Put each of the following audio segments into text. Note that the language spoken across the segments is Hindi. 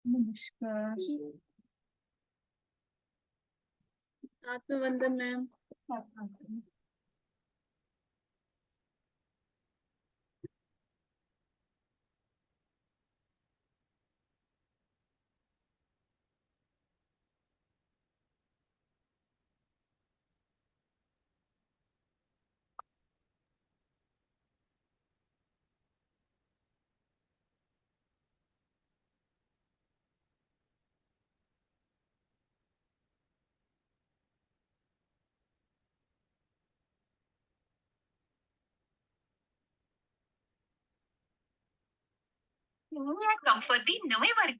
नमस्कार। आत्मवंदन मैम। आत्मवंदन। कंफर्टी नवे वर्ग।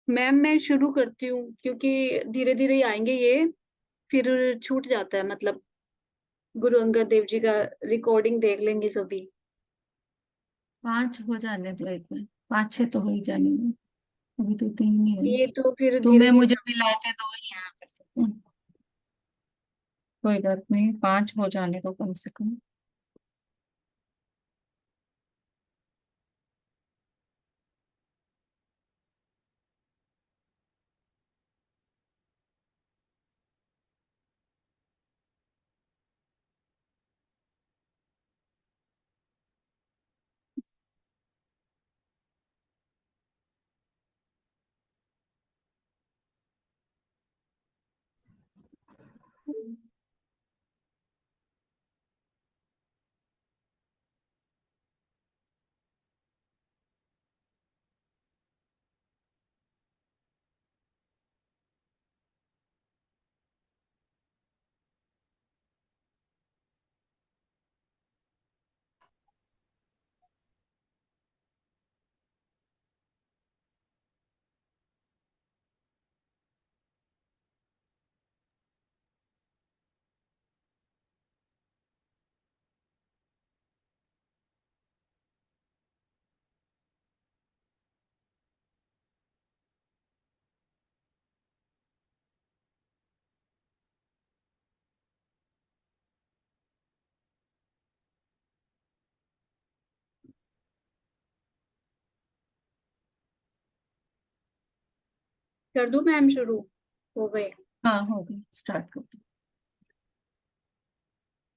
मैम मैं शुरू करती हूँ क्योंकि धीरे धीरे ही आएंगे ये, फिर छूट जाता है मतलब। गुरु अंगद देव जी का रिकॉर्डिंग देख लेंगे सभी। 5 हो जाने दो एक में। 5 6 तो हो ही जाने दो। अभी तो 3 ही है। ये तो फिर धीरे तुम्हें धीरे। मुझे मिला के 2 ही यहाँ पे से। कोई बात नहीं, 5 हो जाने दो कम से कम। कर दूं मैम शुरू? हो गए। हाँ हो गई, स्टार्ट कर दो।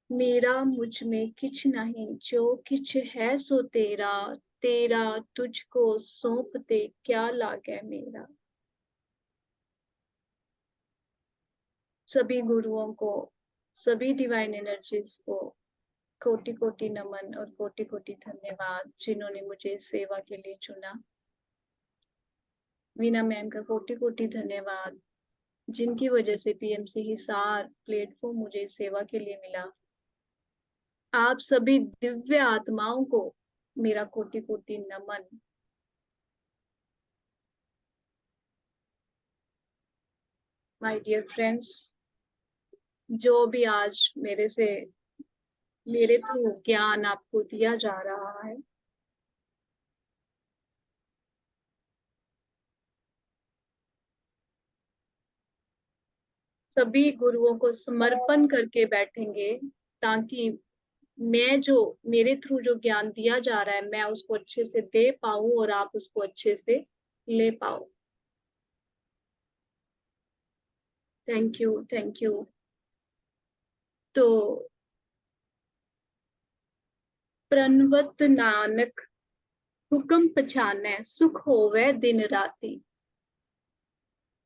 मेरा मुझ में किछ नहीं, जो किछ है सो तेरा। तेरा तुझको सौंप दे, क्या लागे मेरा। सभी गुरुओं को, सभी डिवाइन एनर्जीज को कोटि कोटि नमन और कोटि कोटि धन्यवाद, जिन्होंने मुझे इस सेवा के लिए चुना। वीना मैम का कोटि कोटि धन्यवाद, जिनकी वजह से पीएमसी हिसार प्लेटफॉर्म मुझे इस सेवा के लिए मिला। आप सभी दिव्य आत्माओं को मेरा कोटि कोटि नमन। माय डियर फ्रेंड्स, जो भी आज मेरे थ्रू ज्ञान आपको दिया जा रहा है, सभी गुरुओं को समर्पण करके बैठेंगे, ताकि मैं जो मेरे थ्रू जो ज्ञान दिया जा रहा है, मैं उसको अच्छे से दे पाऊं और आप उसको अच्छे से ले पाओ। Thank you, thank you. तो प्रणवत नानक हुक्म पछानै, सुख होवे दिन राती।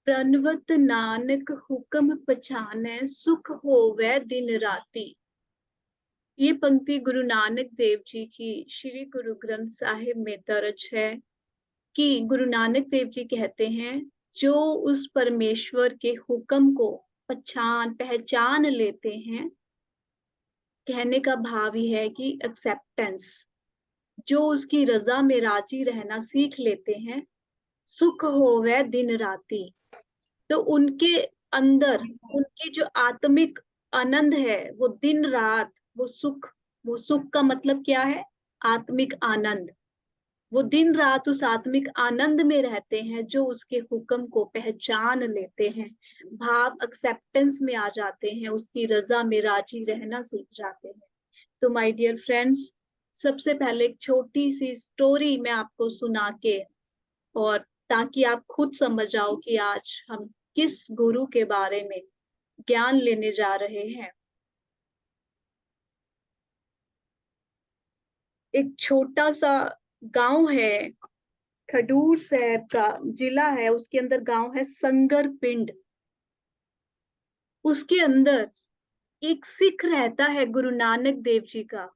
प्रणवत नानक हुक्म पछानै, सुख होवे दिन राती। ये पंक्ति गुरु नानक देव जी की श्री गुरु ग्रंथ साहिब में दर्ज है कि गुरु नानक देव जी कहते हैं, जो उस परमेश्वर के हुक्म को पहचान लेते हैं, कहने का भाव ही है कि एक्सेप्टेंस, जो उसकी रजा में राजी रहना सीख लेते हैं, सुख होवे दिन राती। तो उनके अंदर, उनकी जो आत्मिक आनंद है, वो दिन रात वो सुख का मतलब क्या है? आत्मिक आनंद। वो दिन रात उस आत्मिक आनंद में रहते हैं, जो उसके हुक्म को पहचान लेते हैं, भाव एक्सेप्टेंस में आ जाते हैं, उसकी रजा में राजी रहना सीख जाते हैं। तो माय डियर फ्रेंड्स, सबसे पहले एक छोटी सी स्टोरी मैं आपको सुना के, और ताकि आप खुद समझ आओ कि आज हम किस गुरु के बारे में ज्ञान लेने जा रहे हैं। एक छोटा सा गांव है, खडूर साहब का जिला है, उसके अंदर गांव है संगर पिंड। उसके अंदर एक सिख रहता है, गुरु नानक देव जी का।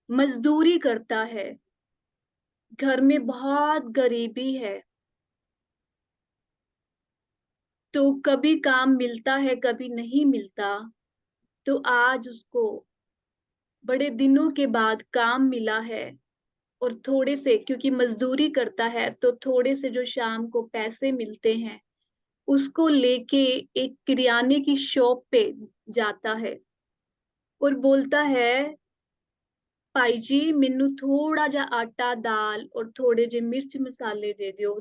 मजदूरी करता है, घर में बहुत गरीबी है, तो कभी काम मिलता है कभी नहीं मिलता। तो आज उसको बड़े दिनों के बाद काम मिला है, और थोड़े से, क्योंकि मजदूरी करता है तो थोड़े से जो शाम को पैसे मिलते हैं उसको लेके एक किराने की शॉप पे जाता है और बोलता है, भाई जी मैनू थोड़ा जा आटा दाल और थोड़े जे मिर्च मसाले दे दियो।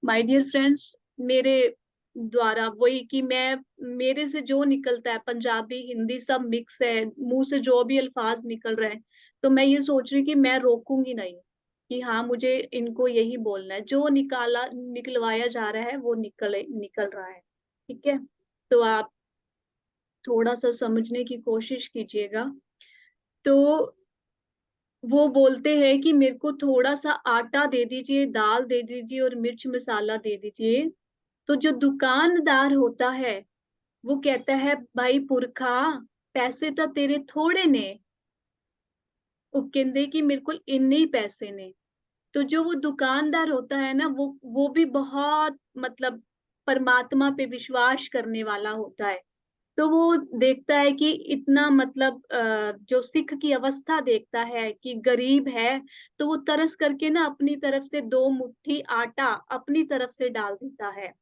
माय डियर फ्रेंड्स, मेरे द्वारा वही कि मैं, मेरे से जो निकलता है, पंजाबी हिंदी सब मिक्स है, मुंह से जो भी अल्फाज निकल रहे हैं, तो मैं ये सोच रही कि मैं रोकूंगी नहीं, कि हाँ मुझे इनको यही बोलना है, जो निकलवाया जा रहा है वो निकल रहा है। ठीक है, तो आप थोड़ा सा समझने की कोशिश कीजिएगा। तो वो बोलते हैं कि मेरे को थोड़ा सा आटा दे दीजिए, दाल दे दीजिए और मिर्च मसाला दे दीजिए। तो जो दुकानदार होता है वो कहता है, भाई पुरखा, पैसे तो तेरे थोड़े ने। वो कहते कि मेरे को इन्ने ही पैसे ने। तो जो वो दुकानदार होता है ना, वो भी बहुत मतलब परमात्मा पे विश्वास करने वाला होता है। तो वो देखता है कि इतना मतलब जो सिख की अवस्था देखता है कि गरीब है, तो वो तरस करके ना अपनी तरफ से दो मुट्ठी आटा अपनी तरफ से डाल देता है।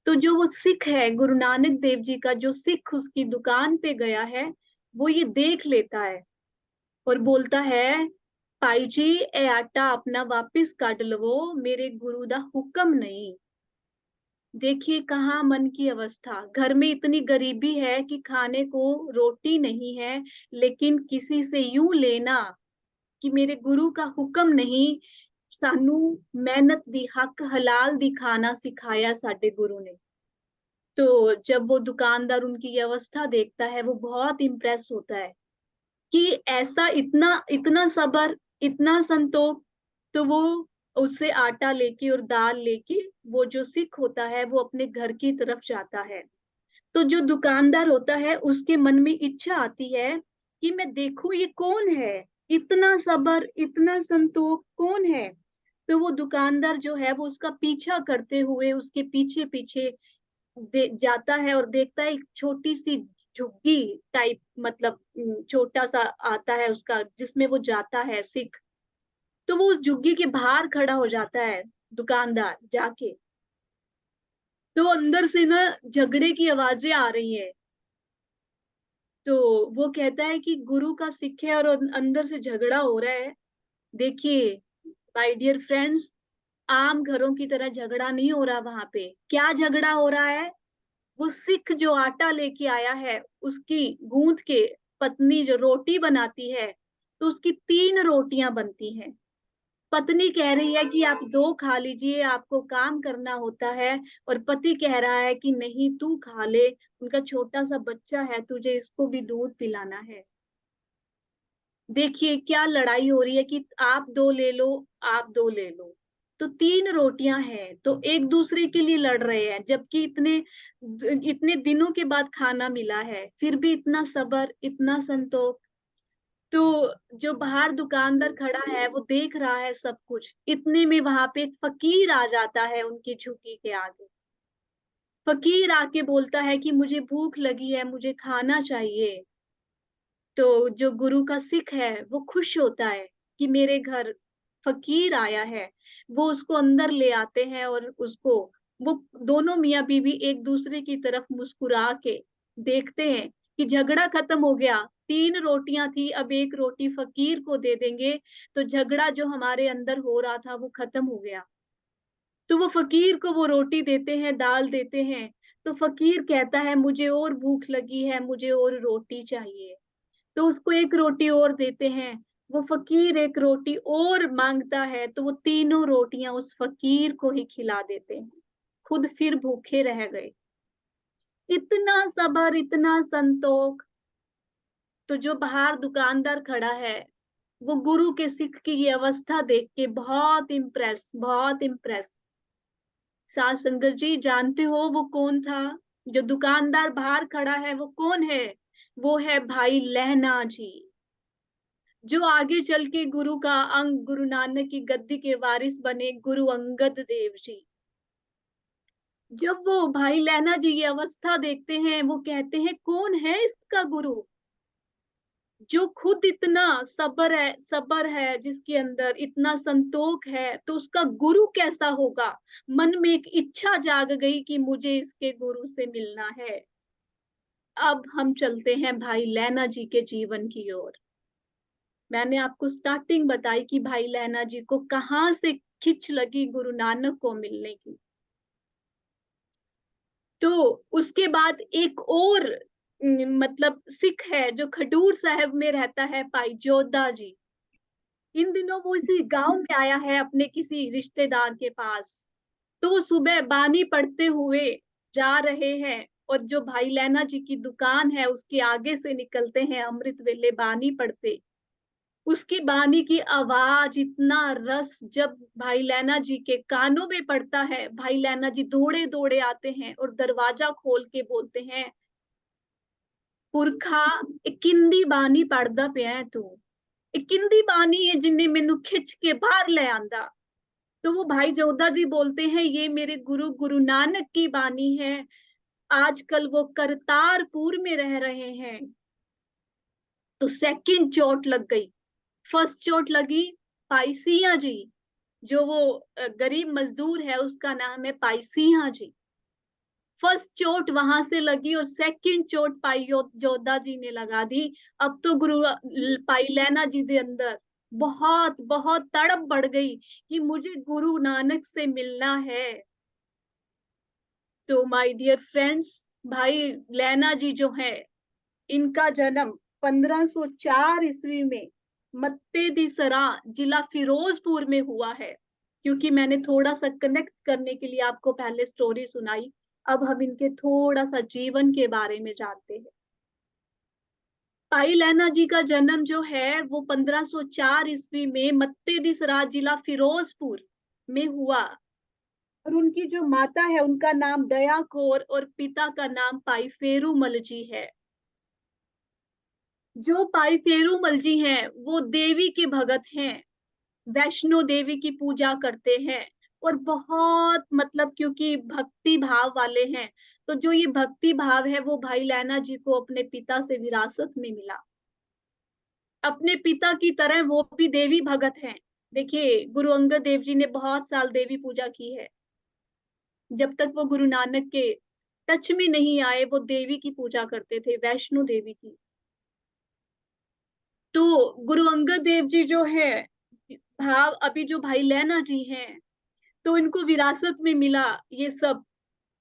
तो जो वो सिख है, गुरु नानक देव जी का जो सिख उसकी दुकान पे गया है, वो ये देख लेता है और बोलता है, भाई जी ए आटा अपना वापिस काट लवो, मेरे गुरु दा हुक्म नहीं। देखिए कहाँ मन की अवस्था, घर में इतनी गरीबी है कि खाने को रोटी नहीं है, लेकिन किसी से यूं लेना कि मेरे गुरु का हुक्म नहीं। सानू मेहनत दी, हक हलाल दी खाना सिखाया साडे गुरु ने। तो जब वो दुकानदार उनकी ये अवस्था देखता है, वो बहुत इम्प्रेस होता है कि ऐसा इतना इतना सबर, इतना संतोष। तो वो उससे आटा लेके और दाल लेके वो जो सिख होता है वो अपने घर की तरफ जाता है। तो जो दुकानदार होता है उसके मन में इच्छा आती है कि मैं देखूं ये कौन है, इतना सबर इतना संतोष कौन है। तो वो दुकानदार जो है वो उसका पीछा करते हुए उसके पीछे पीछे जाता है और देखता है एक छोटी सी झुग्गी टाइप, मतलब छोटा सा आता है उसका जिसमें वो जाता है सिख। तो वो उस झुग्गी के बाहर खड़ा हो जाता है दुकानदार जाके। तो अंदर से ना झगड़े की आवाजें आ रही है। तो वो कहता है कि गुरु का सिख है और अंदर से झगड़ा हो रहा है। देखिए माय डियर फ्रेंड्स, आम घरों की तरह झगड़ा नहीं हो रहा, वहां पे क्या झगड़ा हो रहा है, वो सिख जो आटा लेके आया है उसकी गूंथ के पत्नी जो रोटी बनाती है, तो उसकी 3 रोटियां बनती हैं। पत्नी कह रही है कि आप 2 खा लीजिए, आपको काम करना होता है। और पति कह रहा है कि नहीं तू खा ले, उनका छोटा सा बच्चा है, तुझे इसको भी दूध पिलाना है। देखिए क्या लड़ाई हो रही है कि आप 2 ले लो, आप 2 ले लो। तो 3 रोटियां हैं तो एक दूसरे के लिए लड़ रहे हैं, जबकि इतने इतने दिनों के बाद खाना मिला है, फिर भी इतना सबर इतना संतोष। तो जो बाहर दुकानदार खड़ा है वो देख रहा है सब कुछ, इतने में वहां पे एक फकीर आ जाता है उनकी झुग्गी के आगे। फकीर आके बोलता है कि मुझे भूख लगी है, मुझे खाना चाहिए। तो जो गुरु का सिख है वो खुश होता है कि मेरे घर फकीर आया है। वो उसको अंदर ले आते हैं और उसको, वो दोनों मियाँ बीवी एक दूसरे की तरफ मुस्कुरा के देखते हैं कि झगड़ा खत्म हो गया। 3 रोटियां थी, अब एक रोटी फकीर को दे देंगे तो झगड़ा जो हमारे अंदर हो रहा था वो खत्म हो गया। तो वो फकीर को वो रोटी देते हैं, दाल देते हैं। तो फकीर कहता है मुझे और भूख लगी है, मुझे और रोटी चाहिए। तो उसको एक रोटी और देते हैं। वो फकीर एक रोटी और मांगता है तो वो 3 रोटियां उस फकीर को ही खिला देते हैं, खुद फिर भूखे रह गए। इतना सबर इतना संतोष। तो जो बाहर दुकानदार खड़ा है वो गुरु के सिख की ये अवस्था देख के बहुत इम्प्रेस, बहुत इम्प्रेस। सात संगत जी जानते हो वो कौन था? जो दुकानदार बाहर खड़ा है वो कौन है? वो है भाई लहना जी, जो आगे चल के गुरु का अंग, गुरु नानक की गद्दी के वारिस बने, गुरु अंगद देव जी। जब वो भाई लैना जी ये अवस्था देखते हैं वो कहते हैं कौन है इसका गुरु? जो खुद इतना सबर है जिसके अंदर इतना संतोष है, तो उसका गुरु कैसा होगा। मन में एक इच्छा जाग गई कि मुझे इसके गुरु से मिलना है। अब हम चलते हैं भाई लैना जी के जीवन की ओर। मैंने आपको स्टार्टिंग बताई कि भाई लैना जी को कहाँ से खिंच लगी गुरु नानक को मिलने की। तो उसके बाद एक और मतलब सिख है जो खडूर साहब में रहता है, भाई जोधा जी। इन दिनों वो इसी गांव में आया है अपने किसी रिश्तेदार के पास। तो वो सुबह बानी पढ़ते हुए जा रहे हैं, और जो भाई लैना जी की दुकान है उसके आगे से निकलते हैं अमृत वेले बानी पढ़ते। उसकी बानी की आवाज, इतना रस जब भाई लैना जी के कानों में पड़ता है, भाई लैना जी दौड़े दौड़े आते हैं और दरवाजा खोल के बोलते हैं, पुरखा किंदी बानी पढ़दा पिया तू, किंदी बानी है जिन्हें मैनू खिंच के बाहर ले आंदा। तो वो भाई जोधा जी बोलते हैं, ये मेरे गुरु गुरु नानक की बानी है। आजकल वो करतारपुर में रह रहे हैं। तो सेकंड चोट लग गई। फर्स्ट चोट लगी भाई सिंह जी, जो वो गरीब मजदूर है, उसका नाम है भाई सिंह जी। फर्स्ट चोट वहां से लगी और सेकंड चोट पाई जोधा जी ने लगा दी। अब तो गुरु पाई लैना जी के अंदर बहुत बहुत तड़प बढ़ गई कि मुझे गुरु नानक से मिलना है। तो माय डियर फ्रेंड्स, भाई लैना जी जो है, इनका जन्म 1504 ईस्वी में मत्ते दी सरा, जिला फिरोजपुर में हुआ है। क्योंकि मैंने थोड़ा सा कनेक्ट करने के लिए आपको पहले स्टोरी सुनाई, अब हम इनके थोड़ा सा जीवन के बारे में जानते हैं। भाई लैना जी का जन्म जो है वो 1504 ईस्वी में मत्ते दी सरा, जिला फिरोजपुर में हुआ। और उनकी जो माता है उनका नाम दया कौर और पिता का नाम भाई फेरूमल जी है। जो भाई फेरूमल जी हैं वो देवी के भगत हैं, वैष्णो देवी की पूजा करते हैं। और बहुत मतलब क्योंकि भक्ति भाव वाले हैं, तो जो ये भक्ति भाव है वो भाई लैना जी को अपने पिता से विरासत में मिला। अपने पिता की तरह वो भी देवी भगत हैं। देखिए, गुरु अंगद देव जी ने बहुत साल देवी पूजा की है। जब तक वो गुरु नानक के टच में नहीं आए, वो देवी की पूजा करते थे, वैष्णो देवी की। तो गुरु अंगद देव जी जो है भाव, अभी जो भाई लैना जी हैं, तो इनको विरासत में मिला ये सब।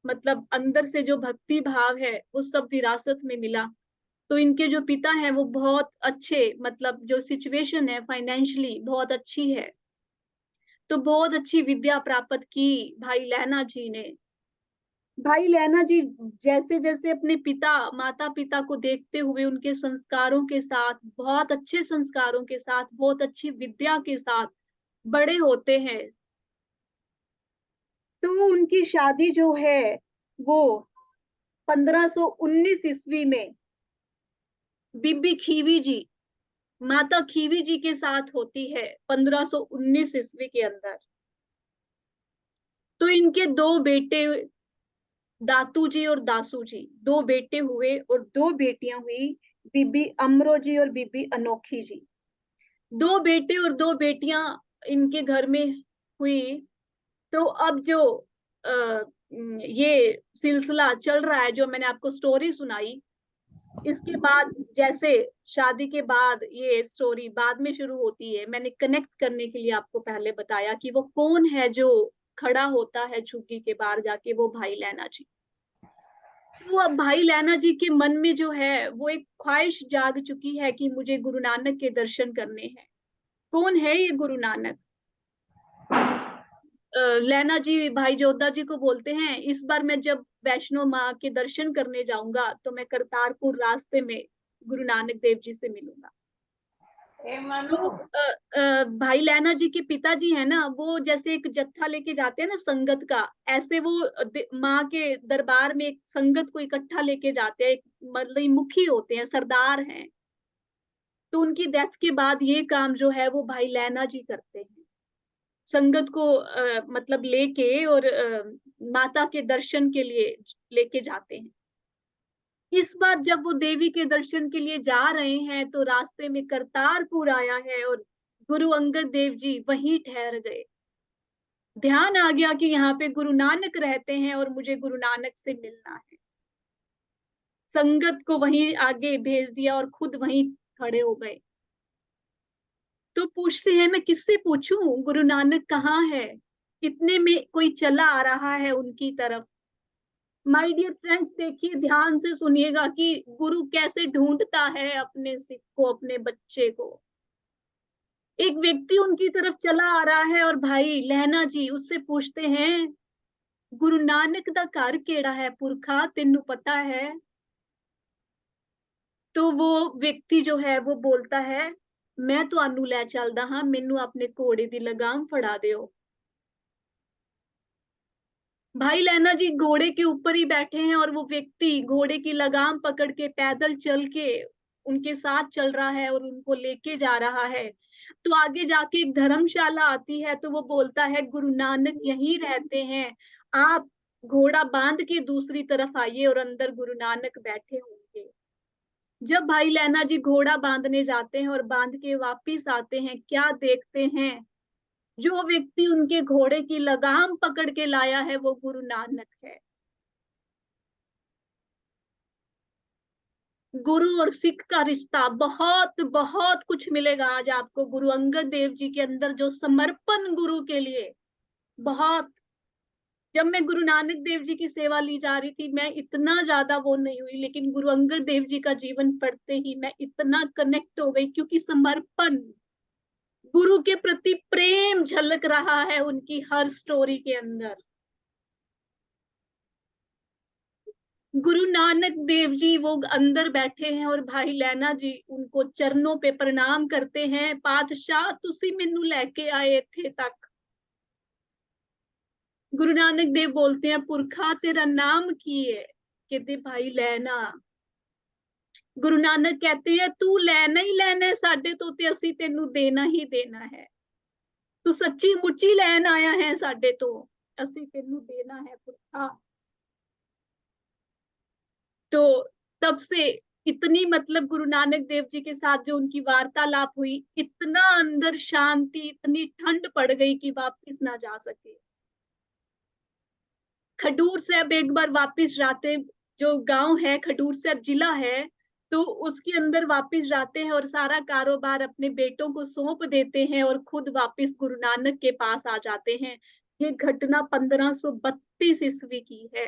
मतलब अंदर से जो भक्ति भाव है वो सब विरासत में मिला। तो इनके जो पिता हैं वो बहुत अच्छे, मतलब जो सिचुएशन है फाइनेंशियली बहुत अच्छी है, तो बहुत अच्छी विद्या प्राप्त की भाई लैना जी ने। भाई लैना जी जैसे जैसे अपने पिता माता पिता को देखते हुए उनके संस्कारों के साथ, बहुत अच्छे संस्कारों के साथ, बहुत अच्छी विद्या के साथ बड़े होते हैं, तो उनकी शादी जो है वो 1519 ईस्वी में बीबी खीवी जी, माता खीवी जी के साथ होती है 1519 ईस्वी के अंदर। तो इनके दो बेटे, दातू जी और दासू जी, दो बेटे हुए और दो बेटियां हुई, बीबी अमरो जी और बीबी अनोखी जी। दो बेटे और दो बेटियां इनके घर में हुई। तो अब जो ये सिलसिला चल रहा है, जो मैंने आपको स्टोरी सुनाई, इसके बाद जैसे शादी के बाद ये स्टोरी बाद में शुरू होती है, मैंने कनेक्ट करने के लिए आपको पहले बताया कि वो कौन है जो खड़ा होता है झुग्गी के बाहर जाके, वो भाई लैना जी। तो अब भाई लैना जी के मन में जो है वो एक ख्वाहिश जाग चुकी है कि मुझे गुरु नानक के दर्शन करने हैं। कौन है ये गुरु नानक। लैना जी भाई जोधा जी को बोलते हैं, इस बार मैं जब वैष्णो माँ के दर्शन करने जाऊंगा तो मैं करतारपुर रास्ते में गुरु नानक देव जी से मिलूंगा। तो भाई लैना जी के पिताजी है ना, वो जैसे एक जत्था लेके जाते हैं ना संगत का, ऐसे वो माँ के दरबार में एक संगत को इकट्ठा लेके जाते हैं, मतलब मुखी होते हैं, सरदार हैं। तो उनकी डेथ के बाद ये काम जो है वो भाई लैना जी करते हैं, संगत को मतलब लेके और माता के दर्शन के लिए लेके जाते हैं। इस बार जब वो देवी के दर्शन के लिए जा रहे हैं तो रास्ते में करतारपुर आया है और गुरु अंगद देव जी वहीं ठहर गए। ध्यान आ गया कि यहाँ पे गुरु नानक रहते हैं और मुझे गुरु नानक से मिलना है। संगत को वहीं आगे भेज दिया और खुद वहीं खड़े हो गए। तो पूछते हैं मैं किससे पूछूं गुरु नानक कहाँ है? इतने में कोई चला आ रहा है उनकी तरफ। माय डियर फ्रेंड्स, देखिए ध्यान से सुनिएगा कि गुरु कैसे ढूंढता है अपने सिख को, अपने बच्चे को। एक व्यक्ति उनकी तरफ चला आ रहा है और भाई लहना जी उससे पूछते हैं, गुरु नानक दा घर केड़ा है पुरखा, तेनू पता है? तो वो व्यक्ति जो है वो बोलता है, मैं तुहानू लै चलदा हां, मैनू अपने घोड़े दी लगाम फड़ा दियो। भाई लैना जी घोड़े के ऊपर ही बैठे हैं और वो व्यक्ति घोड़े की लगाम पकड़ के पैदल चल के उनके साथ चल रहा है और उनको लेके जा रहा है। तो आगे जाके एक धर्मशाला आती है तो वो बोलता है, गुरु नानक यहीं रहते हैं, आप घोड़ा बांध के दूसरी तरफ आइए और अंदर गुरु नानक बैठे होंगे। जब भाई लैना जी घोड़ा बांधने जाते हैं और बांध के वापिस आते हैं, क्या देखते हैं? जो व्यक्ति उनके घोड़े की लगाम पकड़ के लाया है वो गुरु नानक है। गुरु और सिख का रिश्ता, बहुत बहुत कुछ मिलेगा आज आपको गुरु अंगद देव जी के अंदर जो समर्पण गुरु के लिए, बहुत। जब मैं गुरु नानक देव जी की सेवा ली जा रही थी मैं इतना ज्यादा वो नहीं हुई, लेकिन गुरु अंगद देव जी का जीवन पढ़ते ही मैं इतना कनेक्ट हो गई, क्योंकि समर्पण, गुरु के प्रति प्रेम झलक रहा है उनकी हर स्टोरी के अंदर। गुरु नानक देव जी वो अंदर बैठे हैं और भाई लैना जी उनको चरणों पे प्रणाम करते हैं, पातशाह तुसी मैनू लेके आए इत्थे तक। गुरु नानक देव बोलते हैं, पुरखा तेरा नाम की है? कहते भाई लैना। गुरु नानक कहते हैं, तू लेना ही लेना है साडे तो, ते असी तेनू देना ही देना है। तू सच्ची मुच्ची लैन आया है साडे तो, असी तेनू देना है पुरखा। तो तब से इतनी, मतलब गुरु नानक देव जी के साथ जो उनकी वार्तालाप हुई, इतना अंदर शांति, इतनी ठंड पड़ गई कि वापस ना जा सके। खडूर साहब एक बार वापस जाते, जो गांव है खडूर साहब जिला है, तो उसके अंदर वापस जाते हैं और सारा कारोबार अपने बेटों को सौंप देते हैं और खुद वापस गुरु नानक के पास आ जाते हैं। ये घटना 1532 ईस्वी की है।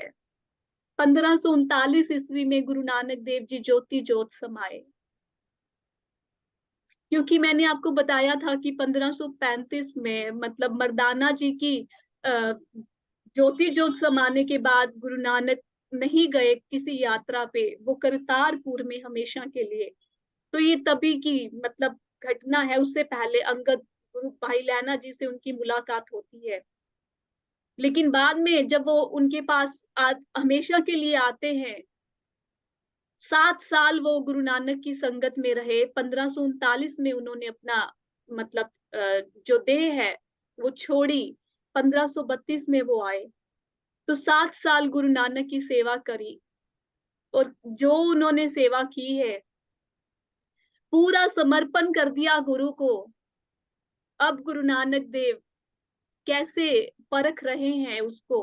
1539 ईस्वी में गुरु नानक देव जी ज्योति ज्योत समाए। क्योंकि मैंने आपको बताया था कि 1535 में, मतलब मर्दाना जी की ज्योति ज्योत समाने के बाद गुरु नानक नहीं गए किसी यात्रा पे, वो करतारपुर में हमेशा के लिए। तो ये तभी की मतलब घटना है। उससे पहले अंगद गुरु भाई लैना जी से उनकी मुलाकात होती है, लेकिन बाद में जब वो उनके पास हमेशा के लिए आते हैं, 7 साल वो गुरु नानक की संगत में रहे। 1539 में उन्होंने अपना, मतलब जो देह है वो छोड़ी। 1532 में वो आए, तो 7 साल गुरु नानक की सेवा करी। और जो उन्होंने सेवा की है, पूरा समर्पण कर दिया गुरु को। अब गुरु नानक देव कैसे परख रहे हैं उसको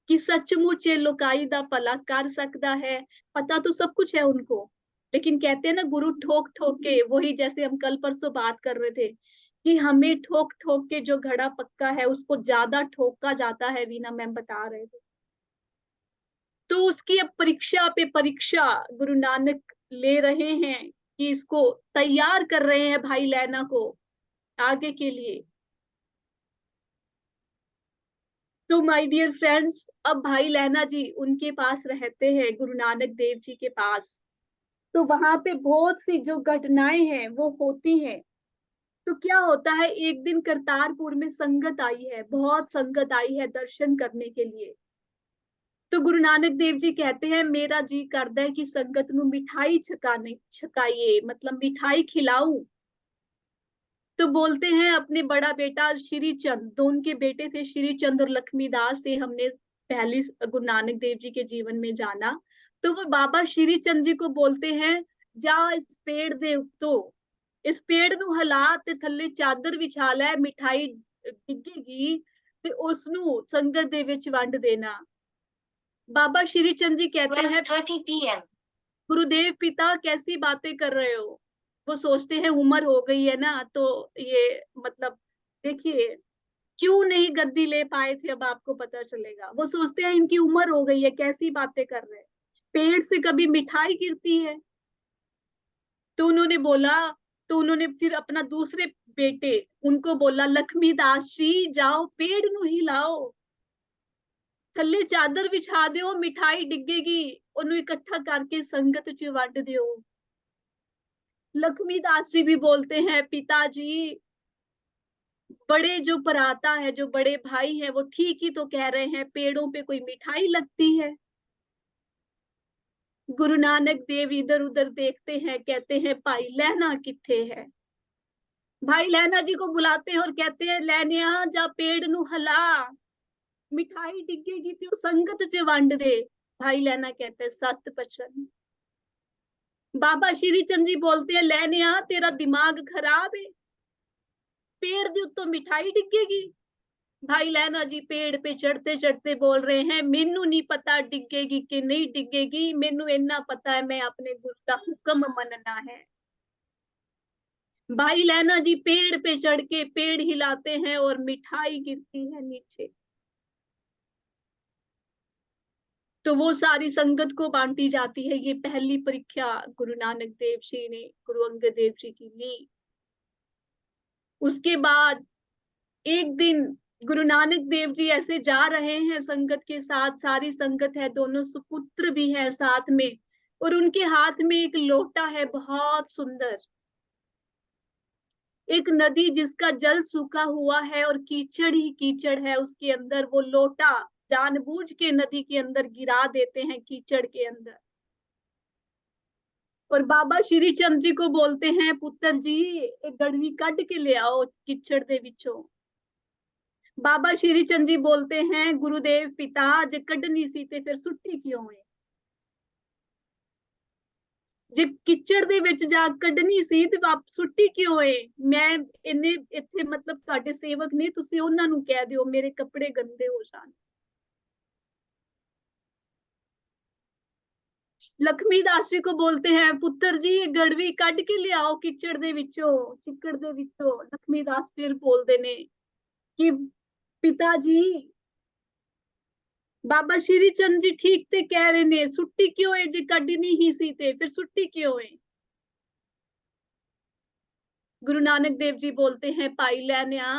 कि सचमुच लोकाई दा भला कर सकता है। पता तो सब कुछ है उनको, लेकिन कहते हैं ना गुरु ठोक ठोक के, वही जैसे हम कल परसों बात कर रहे थे कि हमें ठोक ठोक के जो घड़ा पक्का है उसको ज्यादा ठोका जाता है, वीना मैम बता रहे थे। तो उसकी अब परीक्षा पे परीक्षा गुरु नानक ले रहे हैं कि इसको तैयार कर रहे हैं भाई लैना को आगे के लिए। तो माय डियर फ्रेंड्स, अब भाई लैना जी उनके पास रहते हैं, गुरु नानक देव जी के पास। तो वहां पे बहुत सी जो घटनाएं हैं वो होती हैं। तो क्या होता है, एक दिन करतारपुर में संगत आई है, बहुत संगत आई है दर्शन करने के लिए। तो गुरु नानक देव जी कहते हैं, मेरा जी करदा है कि संगत नू मिठाई छकाइए, मतलब मिठाई खिलाऊं। तो बोलते हैं अपने बड़ा बेटा श्री चंद, तो उनके बेटे थे श्री चंद और लक्ष्मी दास, से हमने पहली गुरु नानक देव जी के जीवन में जाना, तो वो बाबा श्री चंद जी को बोलते हैं, जा इस पेड़ दे उत्तो, इस पेड़ ਨੂੰ ਹਿਲਾ ਤੇ ਥੱਲੇ ਚਾਦਰ ਵਿਛਾ ਲੈ, ਮਿਠਾਈ ਡਿੱਗੇਗੀ ਤੇ ਉਸ ਨੂੰ ਸੰਗਤ ਦੇ ਵਿੱਚ ਵੰਡ ਦੇਣਾ। बाबा श्री चंद जी कहते हैं 12:30 p.m. गुरुदेव पिता कैसी बातें कर रहे हो। वो सोचते हैं उम्र हो गई है ना, तो ये मतलब देखिए क्यों नहीं गद्दी ले पाए थे, अब आपको पता चलेगा। वो सोचते हैं इनकी उम्र हो गई है, कैसी बातें कर रहे हैं, पेड़ से कभी मिठाई गिरती है। तो उन्होंने बोला, तो उन्होंने फिर अपना दूसरे बेटे उनको बोला, लक्ष्मी दास जी जाओ पेड़ ਨੂੰ ਹਿਲਾਓ, ਥੱਲੇ ਚਾਦਰ ਵਿਛਾ ਦਿਓ, ਮਿਠਾਈ ਡਿੱਗੇਗੀ, ਉਹਨੂੰ ਇਕੱਠਾ करके संगत च ਵੰਡ ਦਿਓ। लक्ष्मी दास जी भी बोलते हैं, पिताजी बड़े जो पराता है, जो बड़े भाई है, वो ठीक ही तो कह रहे हैं, पेड़ों पे कोई मिठाई लगती है। गुरु नानक देव इधर उधर देखते हैं, कहते हैं भाई लहना किथे है। भाई लहना जी को बुलाते हैं और कहते हैं, लहनिया जा पेड़ नु हला, मिठाई डिगेगी तो संगत च वंड दे। भाई लहना कहते हैं, सत बचन। बाबा श्री चंद जी बोलते हैं, लहनिया तेरा दिमाग खराब है, पेड़ दे उत्तों मिठाई डिगेगी। भाई लहना जी पेड़ पे चढ़ते चढ़ते बोल रहे हैं, मेनू नहीं पता डिगेगी कि नहीं डिगेगी, मेनू इन्ना पता है मैं अपने गुरु का हुक्म मनना है। भाई लहना जी पेड़ पे चढ़ के पेड़ हिलाते हैं और मिठाई गिरती है नीचे, तो वो सारी संगत को बांटी जाती है। ये पहली परीक्षा गुरु नानक देव जी ने गुरु अंगद देव जी की ली। उसके बाद एक दिन गुरु नानक देव जी ऐसे जा रहे हैं संगत के साथ, सारी संगत है, दोनों सुपुत्र भी है साथ में, और उनके हाथ में एक लोटा है बहुत सुंदर, एक नदी जिसका जल सूखा हुआ है और कीचड़ ही कीचड़ है उसके अंदर, वो लोटा जानबूझ के नदी के अंदर गिरा देते हैं, कीचड़ के अंदर। और बाबा श्री चंद जी को बोलते हैं, पुत्र जी एक गड़वी कट के ले आओ कीचड़ दे विचों। बाबा श्री चंद जी बोलते हैं, गुरुदेव पिता जे कढ़नी सी ते फिर सुट्टी क्यों है, जे किचड़ दे विच जा कढ़नी सी ते आप सुट्टी क्यों है। मैं इन्ने इत्थे मतलब साडे सेवक ने, तुसी उन्हां नूं कह दिओ मेरे कपड़े गंदे हो जाण। लक्ष्मी दास जी को बोलते हैं, पुत्र जी गड़वी कढ़ के ले आओ किचड़ दे विचों, चिक्कड़ दे विचों। लक्ष्मी दास फिर बोलदे ने कि पिताजी बाबा श्री चंद जी ठीक ते कह रहे ने, सुट्टी क्यों है, जे कढ़नी ही सी ते फिर सुट्टी क्यों है। गुरु नानक देव जी बोलते हैं, भाई लहनिया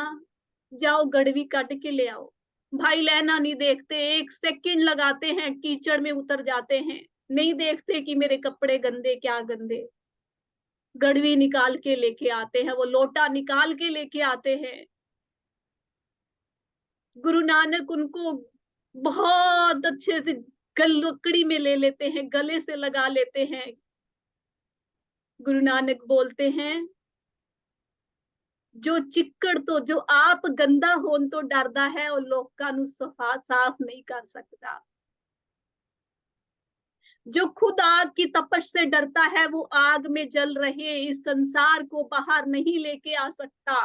जाओ गड़वी काट के ले आओ। भाई लहना नहीं देखते, एक सेकंड लगाते हैं कीचड़ में उतर जाते हैं, नहीं देखते कि मेरे कपड़े गंदे क्या गंदे। गड़वी निकाल के लेके आते हैं, वो लोटा निकाल के लेके आते हैं। गुरु नानक उनको बहुत अच्छे से लकड़ी में ले लेते हैं, गले से लगा लेते हैं। गुरु नानक बोलते हैं, जो चिक्कड़ तो जो आप गंदा होन तो डरदा है और लोकां नू साफ नहीं कर सकता। जो खुद आग की तपश से डरता है, वो आग में जल रहे इस संसार को बाहर नहीं लेके आ सकता।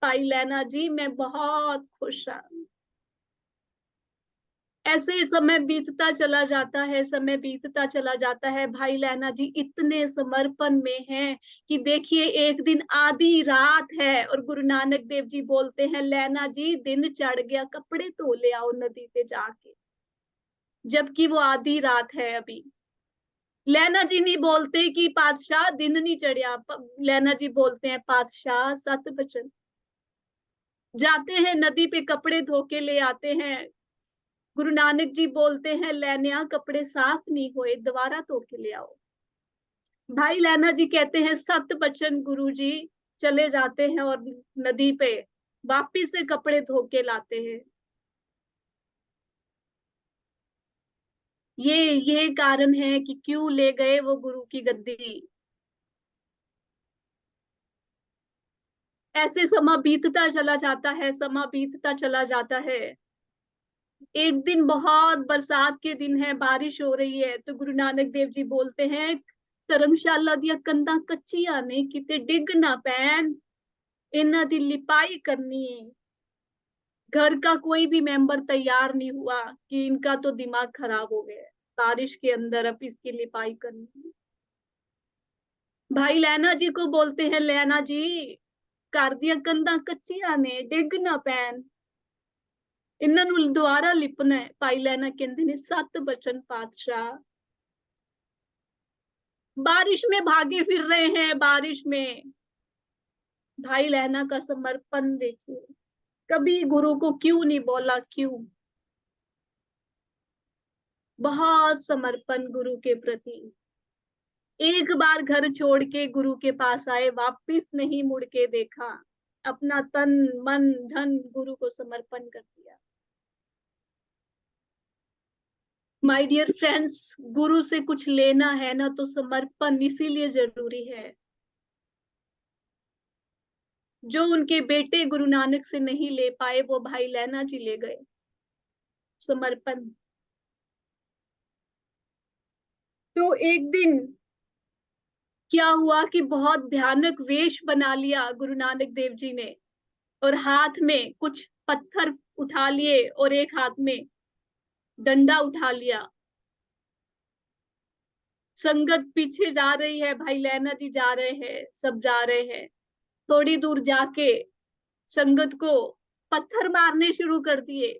भाई लैना जी मैं बहुत खुश हूं। ऐसे समय बीतता चला जाता है, समय बीतता चला जाता है। भाई लैना जी इतने समर्पण में हैं कि देखिए एक दिन आधी रात है और गुरु नानक देव जी बोलते हैं, लैना जी दिन चढ़ गया, कपड़े धो ले आओ नदी पे जाके, जबकि वो आधी रात है अभी। लैना जी नहीं बोलते कि पातशाह दिन नहीं चढ़िया, लैना जी बोलते हैं, पातशाह सत बचन। जाते हैं नदी पे, कपड़े धो के ले आते हैं। गुरु नानक जी बोलते हैं, लैनिया कपड़े साफ नहीं हुए, दोबारा धो के ले आओ। भाई लैना जी कहते हैं, सत बचन गुरु जी। चले जाते हैं और नदी पे वापिस से कपड़े धो के लाते हैं। ये कारण है कि क्यों ले गए वो गुरु की गद्दी। ऐसे समा बीतता चला जाता है, समा बीतता चला जाता है। एक दिन बहुत बरसात के दिन है, बारिश हो रही है, तो गुरु नानक देव जी बोलते हैं धर्मशाला दिया कंधा कच्चियां ने किते डिग ना पैन, इन्हां दी लिपाई करनी। घर का कोई भी मेंबर तैयार नहीं हुआ कि इनका तो दिमाग खराब हो गया है, बारिश के अंदर अब इसकी लिपाई करनी। भाई लैना जी को बोलते हैं, लैना जी कर दिया कंधा कच्चियां ने डिग ना पैन, इन्हां नूं दोबारा लिपना है। भाई लैना कहते ने सत बचन पातशाह, बारिश में भागे फिर रहे हैं, बारिश में। भाई लहना का समर्पण देखिए, कभी गुरु को क्यों नहीं बोला, क्यों? बहुत समर्पण गुरु के प्रति। एक बार घर छोड़ के गुरु के पास आए, वापिस नहीं मुड़ के देखा, अपना तन मन धन गुरु को समर्पण कर दिया। माय डियर फ्रेंड्स, गुरु से कुछ लेना है ना तो समर्पण इसीलिए जरूरी है। जो उनके बेटे गुरु नानक से नहीं ले पाए वो भाई लैना जी ले गए, समर्पण। तो एक दिन क्या हुआ कि बहुत भयानक वेश बना लिया गुरु नानक देव जी ने, और हाथ में कुछ पत्थर उठा लिए और एक हाथ में डंडा उठा लिया। संगत पीछे जा रही है, भाई लैना जी जा रहे हैं, सब जा रहे हैं। थोड़ी दूर जाके संगत को पत्थर मारने शुरू कर दिए।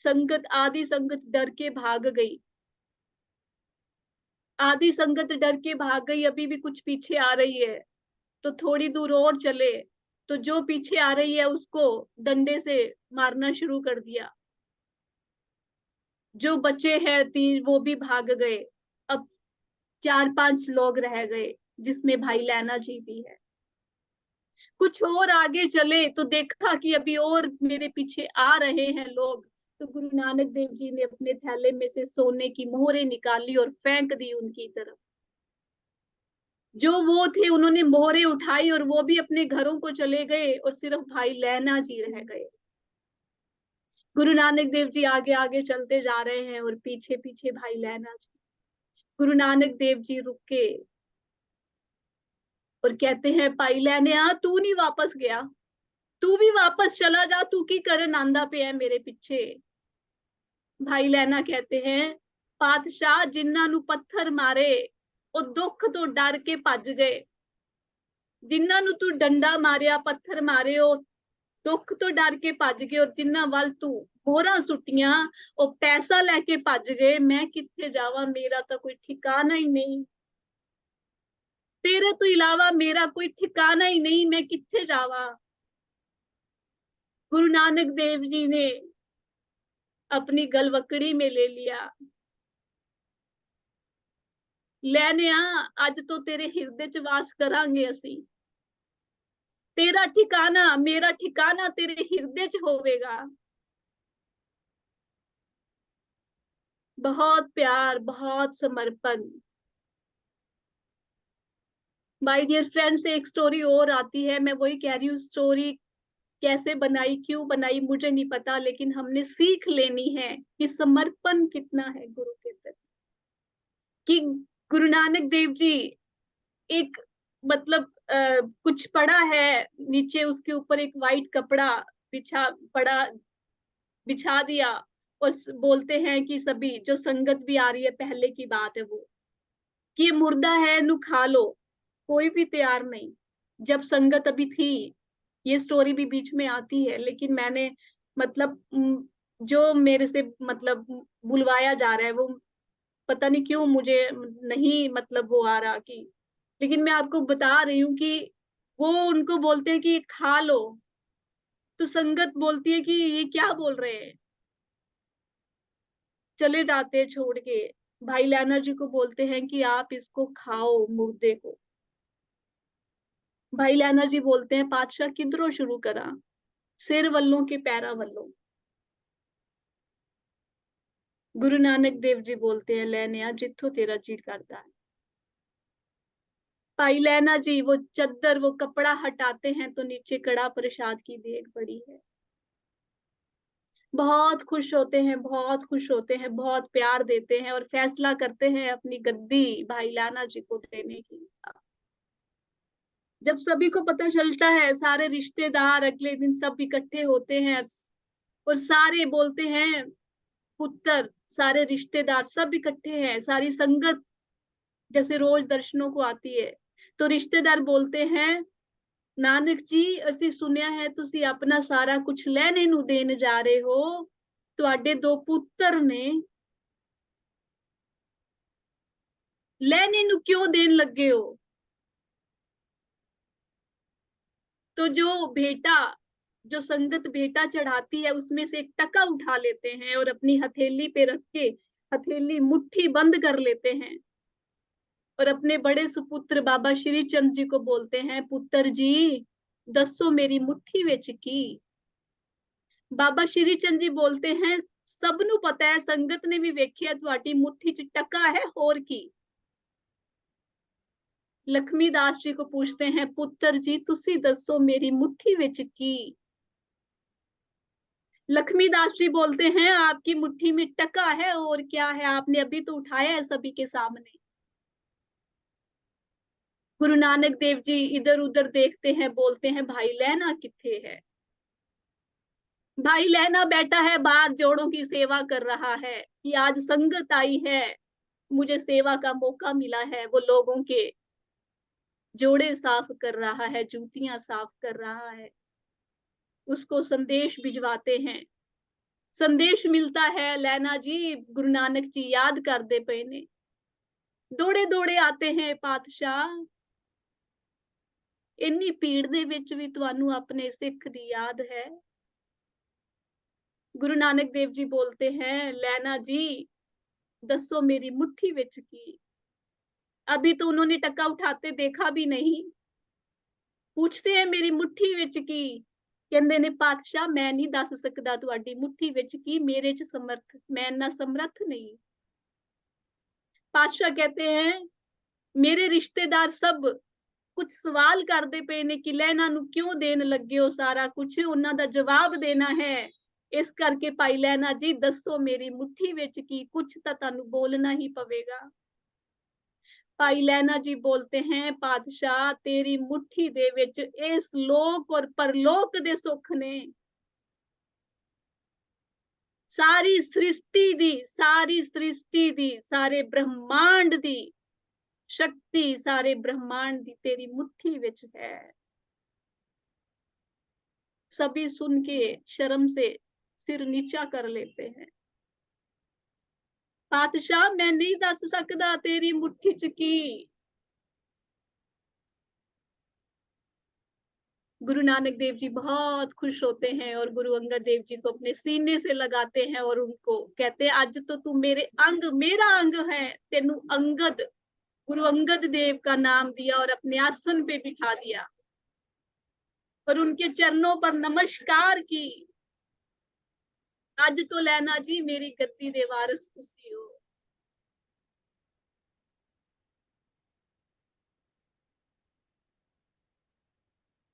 संगत, आधी संगत डर के भाग गई, आधी संगत डर के भाग गई, अभी भी कुछ पीछे आ रही है। तो थोड़ी दूर और चले तो जो पीछे आ रही है उसको डंडे से मारना शुरू कर दिया। जो बचे हैं तीन वो भी भाग गए। अब 4-5 लोग रह गए, जिसमें भाई लैना जी भी है। कुछ और आगे चले तो देखा कि अभी और मेरे पीछे आ रहे हैं लोग। तो गुरु नानक देव जी ने अपने थैले में से सोने की मोहरें निकाली और फेंक दी उनकी तरफ। जो वो थे उन्होंने मोहरें उठाई और वो भी अपने घरों को चले गए, और सिर्फ भाई लैना जी रह गए। गुरु नानक देव जी आगे आगे चलते जा रहे हैं और पीछे पीछे भाई लैना जी। गुरु नानक देव जी रुके और कहते हैं, भाई लैनिया तू नहीं वापस गया, तू भी वापस चला जा, तू की करन आंदा पे है मेरे पीछे। भाई लैना कहते हैं, पातशाह जिन्ना नु पत्थर मारे और दुख तो डर के भज गए, जिन्ना नु तू डंडा मारिया पत्थर मारे ओ दुख तो डर के भज गए, और जिन्ना वल तू मोहरा सुटियां ओ पैसा लेके भज गए। मैं किथे जावा, मेरा तो कोई ठिकाना ही नहीं, तेरे तो इलावा मेरा कोई ठिकाना ही नहीं, मैं किथे जावा। गुरु नानक देव जी ने अपनी गलवकड़ी में ले लिया, लैनिया अज तो तेरे हिरदे च वास करांगे असी, तेरा ठिकाना मेरा ठिकाना तेरे हिरदे च होवेगा। बहुत प्यार, बहुत समर्पण। माय डियर फ्रेंड्स, एक स्टोरी और आती है, मैं वही कह रही हूँ, स्टोरी कैसे बनाई, क्यों बनाई मुझे नहीं पता, लेकिन हमने सीख लेनी है कि समर्पण कितना है गुरु के प्रति। कि गुरु नानक देव जी एक, मतलब कुछ पड़ा है नीचे, उसके ऊपर एक वाइट कपड़ा बिछा पड़ा, बिछा दिया, और बोलते हैं कि सभी जो संगत भी आ रही है, पहले की बात है वो, कि ये मुर्दा है नु खा लो। कोई भी तैयार नहीं। जब संगत अभी थी, ये स्टोरी भी बीच में आती है, लेकिन मैंने, मतलब जो मेरे से मतलब बुलवाया जा रहा है वो, पता नहीं क्यों मुझे नहीं, मतलब वो आ रहा कि, लेकिन मैं आपको बता रही हूँ कि वो उनको बोलते हैं कि खा लो, तो संगत बोलती है कि ये क्या बोल रहे हैं, चले जाते हैं छोड़ के। भाई लैना जी को बोलते हैं कि आप इसको खाओ मुर्दे को। भाई लैना जी बोलते हैं, पातशाह किधरों शुरू करा, सिर वल्लों के पैरा वल्लों। गुरु नानक देव जी बोलते हैं, लैनिया जिथों तेरा जी करता है। भाई लैना जी वो चद्दर, वो कपड़ा हटाते हैं तो नीचे कड़ा प्रसाद की देग पड़ी है। बहुत खुश होते हैं, बहुत खुश होते हैं, बहुत प्यार देते हैं और फैसला करते हैं अपनी गद्दी भाई लैना जी को देने की। जब सभी को पता चलता है, सारे रिश्तेदार अगले दिन सब इकट्ठे होते हैं और सारे बोलते हैं, पुत्र, सारे रिश्तेदार सब इकट्ठे हैं, सारी संगत जैसे रोज दर्शनों को आती है। तो रिश्तेदार बोलते हैं, नानक जी ਅਸੀਂ सुनिया है ਤੁਸੀਂ अपना सारा कुछ ਲੈਣੇ ਨੂੰ देन जा रहे हो, ਤੁਹਾਡੇ दो पुत्र ने, ਲੈਣੇ ਨੂੰ क्यों देन लगे हो? तो जो भेंटा, जो संगत भेंटा चढ़ाती है उसमें से एक टका उठा लेते हैं और अपनी हथेली पे रख के हथेली मुट्ठी बंद कर लेते हैं और अपने बड़े सुपुत्र बाबा श्री चंद जी को बोलते हैं, पुत्र जी दसो मेरी मुट्ठी विच की। बाबा श्री चंद जी बोलते हैं, सबनू पता है, संगत ने भी वेखिया तुहाडी मुट्ठी च टका है, होर की। लक्ष्मी दास जी को पूछते हैं, पुत्र जी तुसी दसो मेरी मुट्ठी विच की। लक्ष्मी दास जी बोलते हैं, आपकी मुट्ठी में टका है और क्या है, आपने अभी तो उठाया है सभी के सामने। गुरु नानक देव जी इधर उधर देखते हैं, बोलते हैं, भाई लैना किथे है? भाई लैना बैठा है बाहर, जोड़ों की सेवा कर रहा है कि आज संगत आई है, मुझे सेवा का मौका मिला है। वो लोगों के जोड़े साफ कर रहा है, जूतियां साफ कर रहा है, उसको संदेश भिजवाते हैं। संदेश मिलता है, लैना जी गुरु नानक जी याद कर दे पे ने। दौड़े दौड़े आते हैं, पातशाह इन्नी भीड़ दे विच भी तुहानू अपने सिख दी याद है? गुरु नानक देव जी बोलते हैं, लैना जी दसो मेरी मुट्ठी विच की। अभी तो उन्होंने टका उठाते देखा भी नहीं। पूछते हैं, मेरी मुट्ठी विच की? कहंदे ने, पातशाह मैं नहीं दस सकदा तुहाडी मुट्ठी विच की, मेरे च समर्थ, मैं इन्ना समर्थ नहीं। पातशाह कहते हैं, मेरे रिश्तेदार सब कुछ सवाल करते पे ने कि लैना नू क्यों देन लगे हो सारा कुछ, उन्हां दा जवाब देना है। इस करके भाई लैना जी दसो मेरी मुट्ठी विच की, कुछ तां तुहानू बोलना ही पवेगा। भाई लैना जी बोलते हैं, पातशाह तेरी मुट्ठी दे विच इस लोक और परलोक दे सुख ने। सारी सृष्टि दी, सारी सृष्टि दी, सारे ब्रह्मांड दी शक्ति, सारे ब्रह्मांड दी तेरी मुट्ठी विच है। सभी सुन के शर्म से सिर नीचा कर लेते हैं। पातशाह मैं नहीं दस सकदा तेरी मुट्ठी च की। गुरु नानक देव जी बहुत खुश होते हैं और गुरु अंगद देव जी को अपने सीने से लगाते हैं और उनको कहते हैं, आज तो तू मेरे अंग, मेरा अंग है, तेनू अंगद, गुरु अंगद देव का नाम दिया और अपने आसन पे बिठा दिया और उनके चरणों पर नमस्कार की। आज तो लैना जी मेरी गद्दी दे वारिस तुसी हो।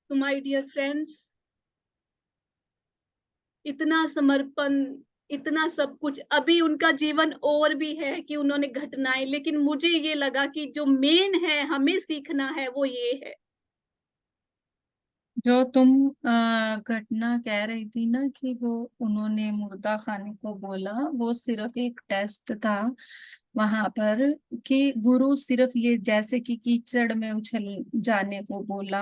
तो माय डियर फ्रेंड्स, इतना समर्पण, इतना सब कुछ, अभी उनका जीवन और भी है कि उन्होंने घटनाएं, लेकिन मुझे ये लगा कि जो मेन है हमें सीखना है वो ये है। जो तुम घटना कह रही थी ना कि वो उन्होंने मुर्दा खाने को बोला, वो सिर्फ एक टेस्ट था वहां पर, कि गुरु सिर्फ ये, जैसे कि कीचड़ में उछल जाने को बोला,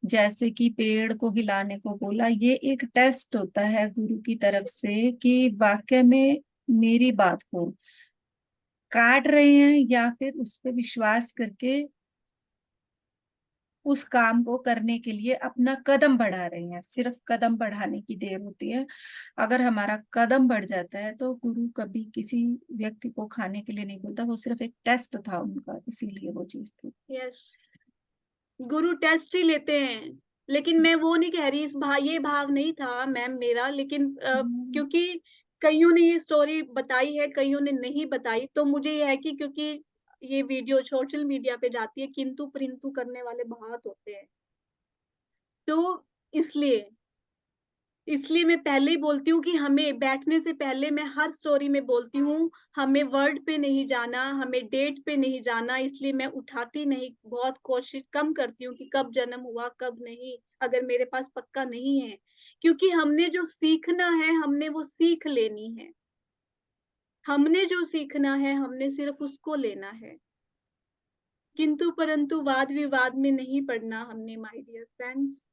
जैसे कि पेड़ को हिलाने को बोला, ये एक टेस्ट होता है गुरु की तरफ से कि वाकई में मेरी बात को काट रहे हैं या फिर उस पर विश्वास करके उस काम को करने के लिए अपना कदम बढ़ा रहे हैं। सिर्फ कदम बढ़ाने की देर होती है। अगर हमारा कदम बढ़ जाता है तो गुरु कभी किसी व्यक्ति को खाने के लिए नहीं बोलता, वो सिर्फ एक टेस्ट था उनका, इसीलिए वो चीज थी। यस, गुरु टेस्ट ही लेते हैं, लेकिन मैं वो नहीं कह रही, ये भाव नहीं था मैम मेरा, लेकिन हम्म। क्योंकि कईयों ने ये स्टोरी बताई है, कईयों ने नहीं बताई, तो मुझे ये है कि क्योंकि ये वीडियो सोशल मीडिया पे जाती है, किंतु परिंतु करने वाले बहुत होते हैं, तो इसलिए इसलिए मैं पहले ही बोलती हूँ कि हमें बैठने से पहले मैं हर स्टोरी में बोलती हूँ, हमें वर्ड पे नहीं जाना, हमें डेट पे नहीं जाना, इसलिए मैं उठाती नहीं, बहुत कोशिश कम करती हूँ कि कब जन्म हुआ, कब नहीं, अगर मेरे पास पक्का नहीं है। क्योंकि हमने जो सीखना है, हमने वो सीख लेनी है। हमने जो सीखना है, हमने सिर्फ़ उसको लेना है। किंतु परंतु वाद-विवाद में नहीं पड़ना हमने माय डियर फ्रेंड्स।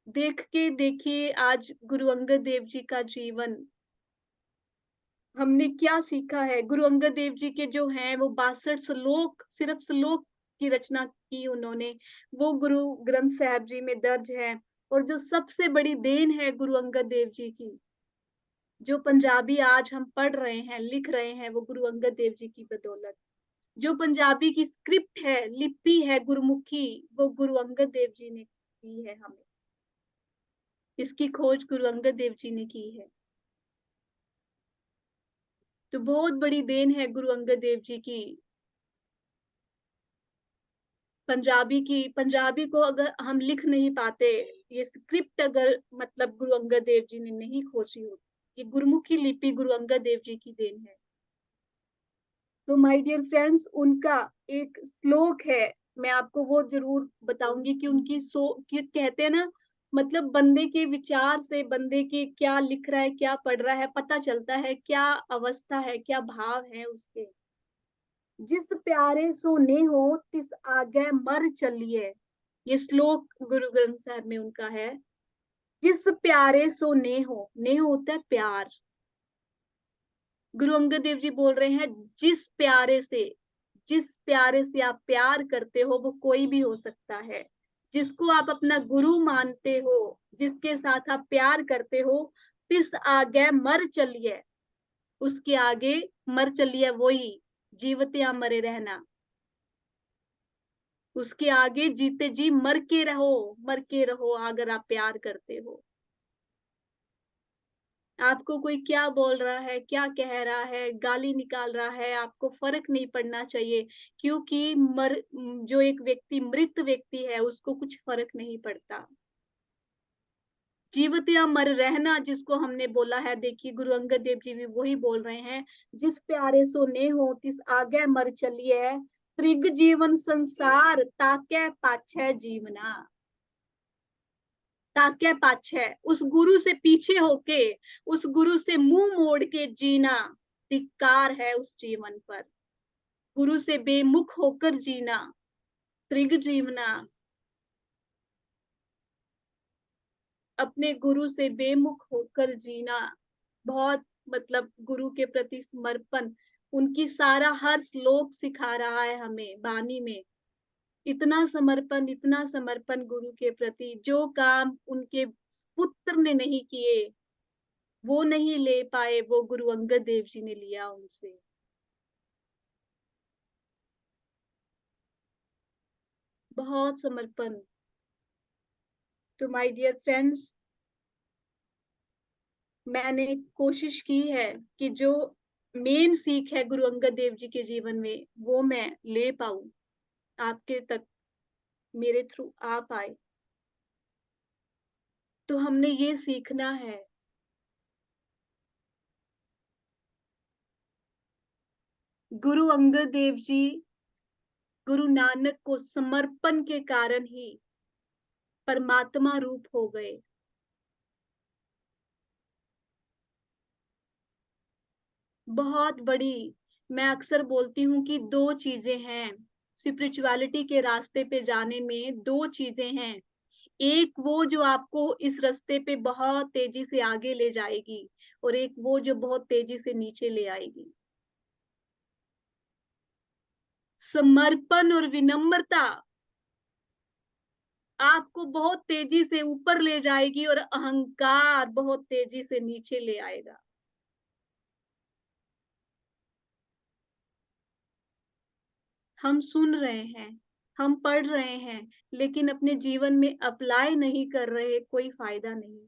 देख के देखिए आज गुरु अंगद देव जी का जीवन, हमने क्या सीखा है? गुरु अंगद देव जी के जो हैं वो 62 श्लोक, सिर्फ़ श्लोक की रचना की उन्होंने, वो गुरु ग्रंथ साहिब जी में दर्ज है। और जो सबसे बड़ी देन है गुरु अंगद देव जी की, जो पंजाबी आज हम पढ़ रहे हैं, लिख रहे हैं, वो गुरु अंगद देव जी की बदौलत। जो पंजाबी की स्क्रिप्ट है, लिपि है गुरुमुखी, वो गुरु अंगद देव जी ने दी है हमें। इसकी खोज गुरु अंगद देव जी ने की है। तो बहुत बड़ी देन है गुरु अंगद देव जी की। पंजाबी को अगर हम लिख नहीं पाते, ये स्क्रिप्ट अगर मतलब गुरु अंगद देव जी ने नहीं खोजी होती, ये गुरुमुखी लिपि गुरु अंगद देव जी की देन है। तो माय डियर फ्रेंड्स, उनका एक श्लोक है, मैं आपको वो ज़रूर बताऊँगी कि उनकी कि कहते हैं ना, मतलब बंदे के विचार से बंदे के क्या लिख रहा है, क्या पढ़ रहा है, पता चलता है, क्या अवस्था है, क्या भाव है उसके। जिस प्यारे सो नेहो तिस आगे मर चलिए। ये श्लोक गुरु ग्रंथ साहिब में उनका है। जिस प्यारे सो नेहो, नेह होता है प्यार। गुरु अंगद देव जी बोल रहे हैं, जिस प्यारे से आप प्यार करते हो वो कोई भी हो सकता है। जिसको आप अपना गुरु मानते हो, जिसके साथ आप प्यार करते हो, तिस आगे मर चलिए, उसके आगे मर चलिए वही, जीवत या मरे रहना। उसके आगे जीते जी मर के रहो अगर आप प्यार करते हो। आपको कोई क्या बोल रहा है, क्या कह रहा है, गाली निकाल रहा है, आपको फ़र्क नहीं पड़ना चाहिए, क्योंकि जो एक व्यक्ति मृत व्यक्ति है, उसको कुछ फ़र्क नहीं पड़ता। जीवित या मर रहना जिसको हमने बोला है, देखिए गुरु अंगद देव जी भी वही बोल रहे हैं, जिस प्यारे सो नेहो तिस आगे मर चलिए, त्रिग जीवन संसार ताके पाछे जीवना। ताके पाछे, उस गुरु से पीछे होके, उस गुरु से मुंह मोड़ के जीना धिक्कार है उस जीवन पर। गुरु से बेमुख होकर जीना त्रिग जीवना। अपने गुरु से बेमुख होकर जीना, बहुत मतलब गुरु के प्रति समर्पण, उनकी सारा हर श्लोक सिखा रहा है हमें बानी में। इतना समर्पण गुरु के प्रति, जो काम उनके पुत्र ने नहीं किए, वो नहीं ले पाए, वो गुरु अंगद देव जी ने लिया उनसे। बहुत समर्पण। तो माय डियर फ्रेंड्स, मैंने कोशिश की है कि जो मेन सीख है गुरु अंगद देव जी के जीवन में, वो मैं ले पाऊँ, आपके तक मेरे थ्रू आ पाए। तो हमने ये सीखना है, गुरु अंगद देव जी, गुरु नानक को समर्पण के कारण ही परमात्मा रूप हो गए। बहुत बड़ी, मैं अक्सर बोलती हूँ कि 2 चीज़ें हैं, स्पिरिचुअलिटी के रास्ते पे जाने में 2 चीज़ें हैं। एक वो जो आपको इस रास्ते पे बहुत तेज़ी से आगे ले जाएगी, और एक वो जो बहुत तेज़ी से नीचे ले आएगी। समर्पण और विनम्रता आपको बहुत तेज़ी से ऊपर ले जाएगी और अहंकार बहुत तेज़ी से नीचे ले आएगा। हम सुन रहे हैं, हम पढ़ रहे हैं, लेकिन अपने जीवन में अप्लाई नहीं कर रहे, कोई फ़ायदा नहीं।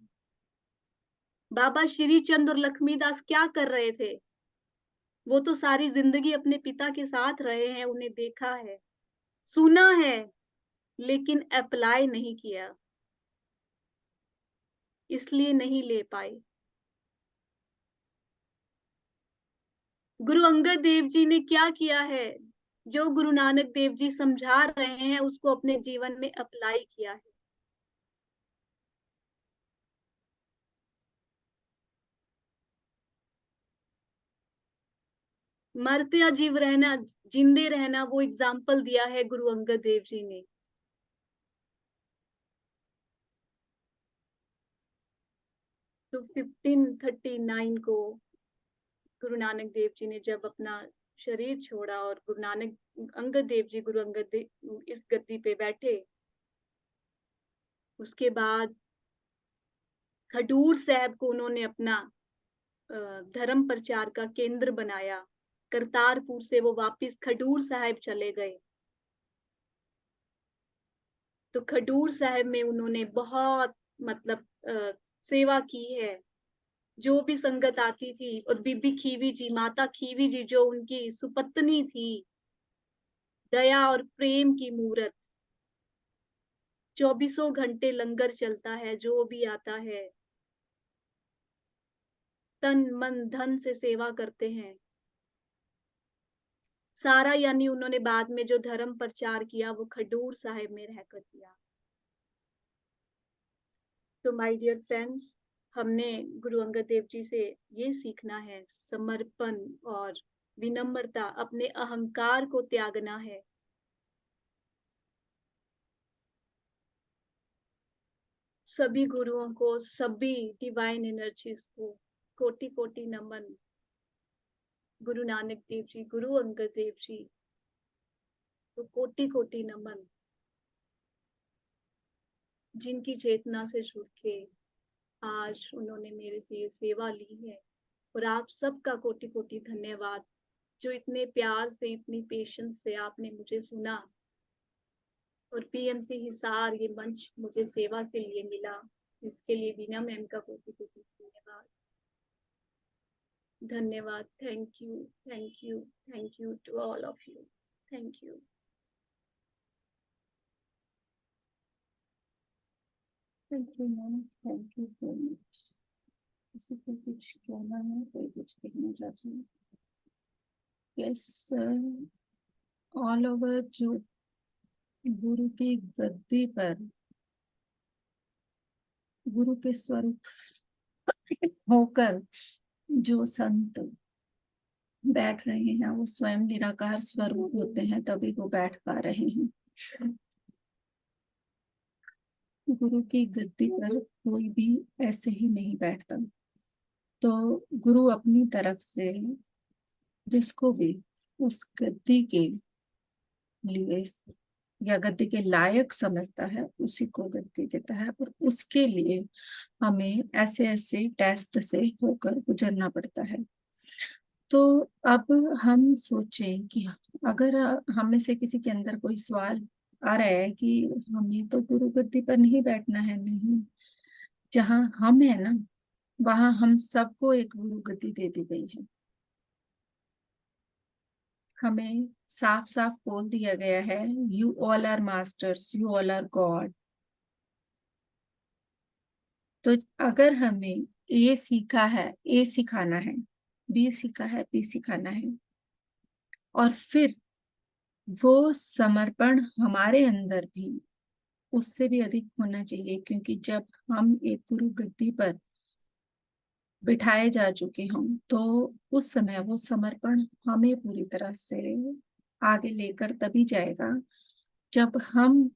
बाबा श्री चंद और लक्ष्मीदास क्या कर रहे थे? वो तो सारी ज़िंदगी अपने पिता के साथ रहे हैं, उन्हें देखा है, सुना है, लेकिन अप्लाई नहीं किया। इसलिए नहीं ले पाए। गुरु अंगद देव जी ने क्या किया है? जो गुरु नानक देव जी समझा रहे हैं उसको अपने जीवन में अप्लाई किया है। मरते या जीव रहना, जिंदे रहना, वो एग्जाम्पल दिया है गुरु अंगद देव जी ने। तो 1539 को गुरु नानक देव जी ने जब अपना शरीर छोड़ा और गुरु नानक अंगद देव जी, गुरु अंगद देव इस गद्दी पे बैठे, उसके बाद खडूर साहब को उन्होंने अपना धर्म प्रचार का केंद्र बनाया। करतारपुर से वो वापस खडूर साहब चले गए। तो खडूर साहब में उन्होंने बहुत मतलब सेवा की है। जो भी संगत आती थी, और बीबी खीवी जी, माता खीवी जी जो उनकी सुपत्नी थी, दया और प्रेम की मूर्त, 24 घंटे लंगर चलता है, जो भी आता है तन मन धन से सेवा करते हैं सारा। यानी उन्होंने बाद में जो धर्म प्रचार किया वो खडूर साहिब में रहकर किया। तो माय डियर फ्रेंड्स, हमने गुरु अंगद देव जी से ये सीखना है, समर्पण और विनम्रता, अपने अहंकार को त्यागना है। सभी गुरुओं को, सभी डिवाइन एनर्जीज को कोटि कोटि नमन। गुरु नानक देव जी, गुरु अंगद देव जी को कोटि कोटि नमन, जिनकी चेतना से जुड़ के आज उन्होंने मेरे से ये सेवा ली है। और आप सबका कोटि कोटि धन्यवाद, जो इतने प्यार से, इतनी पेशेंस से आपने मुझे सुना। और पीएमसी हिसार ये मंच मुझे सेवा के लिए मिला, इसके लिए बीना मैम का कोटि कोटि धन्यवाद। धन्यवाद। Thank you, thank you, thank you to all of you. Thank you. Thank you ma'am, thank you so much. किसी को कुछ कहना है, कोई कुछ कहना चाहते हैं? यस, ऑल ओवर जो गुरु की गद्दी पर गुरु के स्वरूप होकर जो संत बैठ रहे हैं वो स्वयं निराकार स्वरूप होते हैं, तभी वो बैठ पा रहे हैं। गुरु की गद्दी पर कोई भी ऐसे ही नहीं बैठता। तो गुरु अपनी तरफ से जिसको भी उस गद्दी के लिए या गद्दी के लायक समझता है उसी को गद्दी देता है, और उसके लिए हमें ऐसे ऐसे टेस्ट से होकर गुजरना पड़ता है। तो अब हम सोचें कि अगर हम में से किसी के अंदर कोई सवाल आ रहा है कि हमें तो गुरु गद्दी पर नहीं बैठना है, नहीं, जहाँ हम है ना वहां हम सबको एक गुरु गद्दी दे दी गई है। हमें साफ साफ बोल दिया गया है, you all are masters, you all are God. तो अगर हमें ए सीखा है, ए सिखाना है, बी सीखा है, बी सिखाना है, और फिर वो समर्पण हमारे अंदर भी उससे भी अधिक होना चाहिए, क्योंकि जब हम एक गुरु गद्दी पर बिठाए जा चुके हों तो उस समय वो समर्पण हमें पूरी तरह से आगे लेकर तभी जाएगा जब हम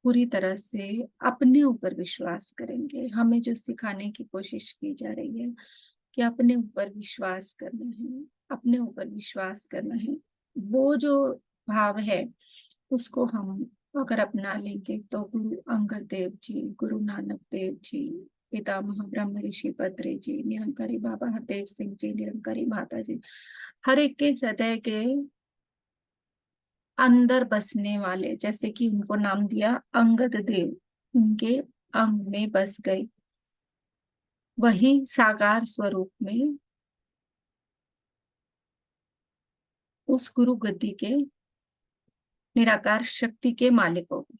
पूरी तरह से अपने ऊपर विश्वास करेंगे। हमें जो सिखाने की कोशिश की जा रही है कि अपने ऊपर विश्वास करना है, अपने ऊपर विश्वास करना है, वो जो भाव है उसको हम अगर अपना लेंगे तो गुरु अंगद देव जी, गुरु नानक देव जी, पितामह ब्रह्म ऋषि पत्री जी, निरंकारी बाबा हरदेव सिंह जी, निरंकारी माता जी, हर एक के हृदय के अंदर बसने वाले, जैसे कि उनको नाम दिया अंगद देव, उनके अंग में बस गए, वही साकार स्वरूप में उस गुरु गद्दी के निराकार शक्ति के मालिक हो गए।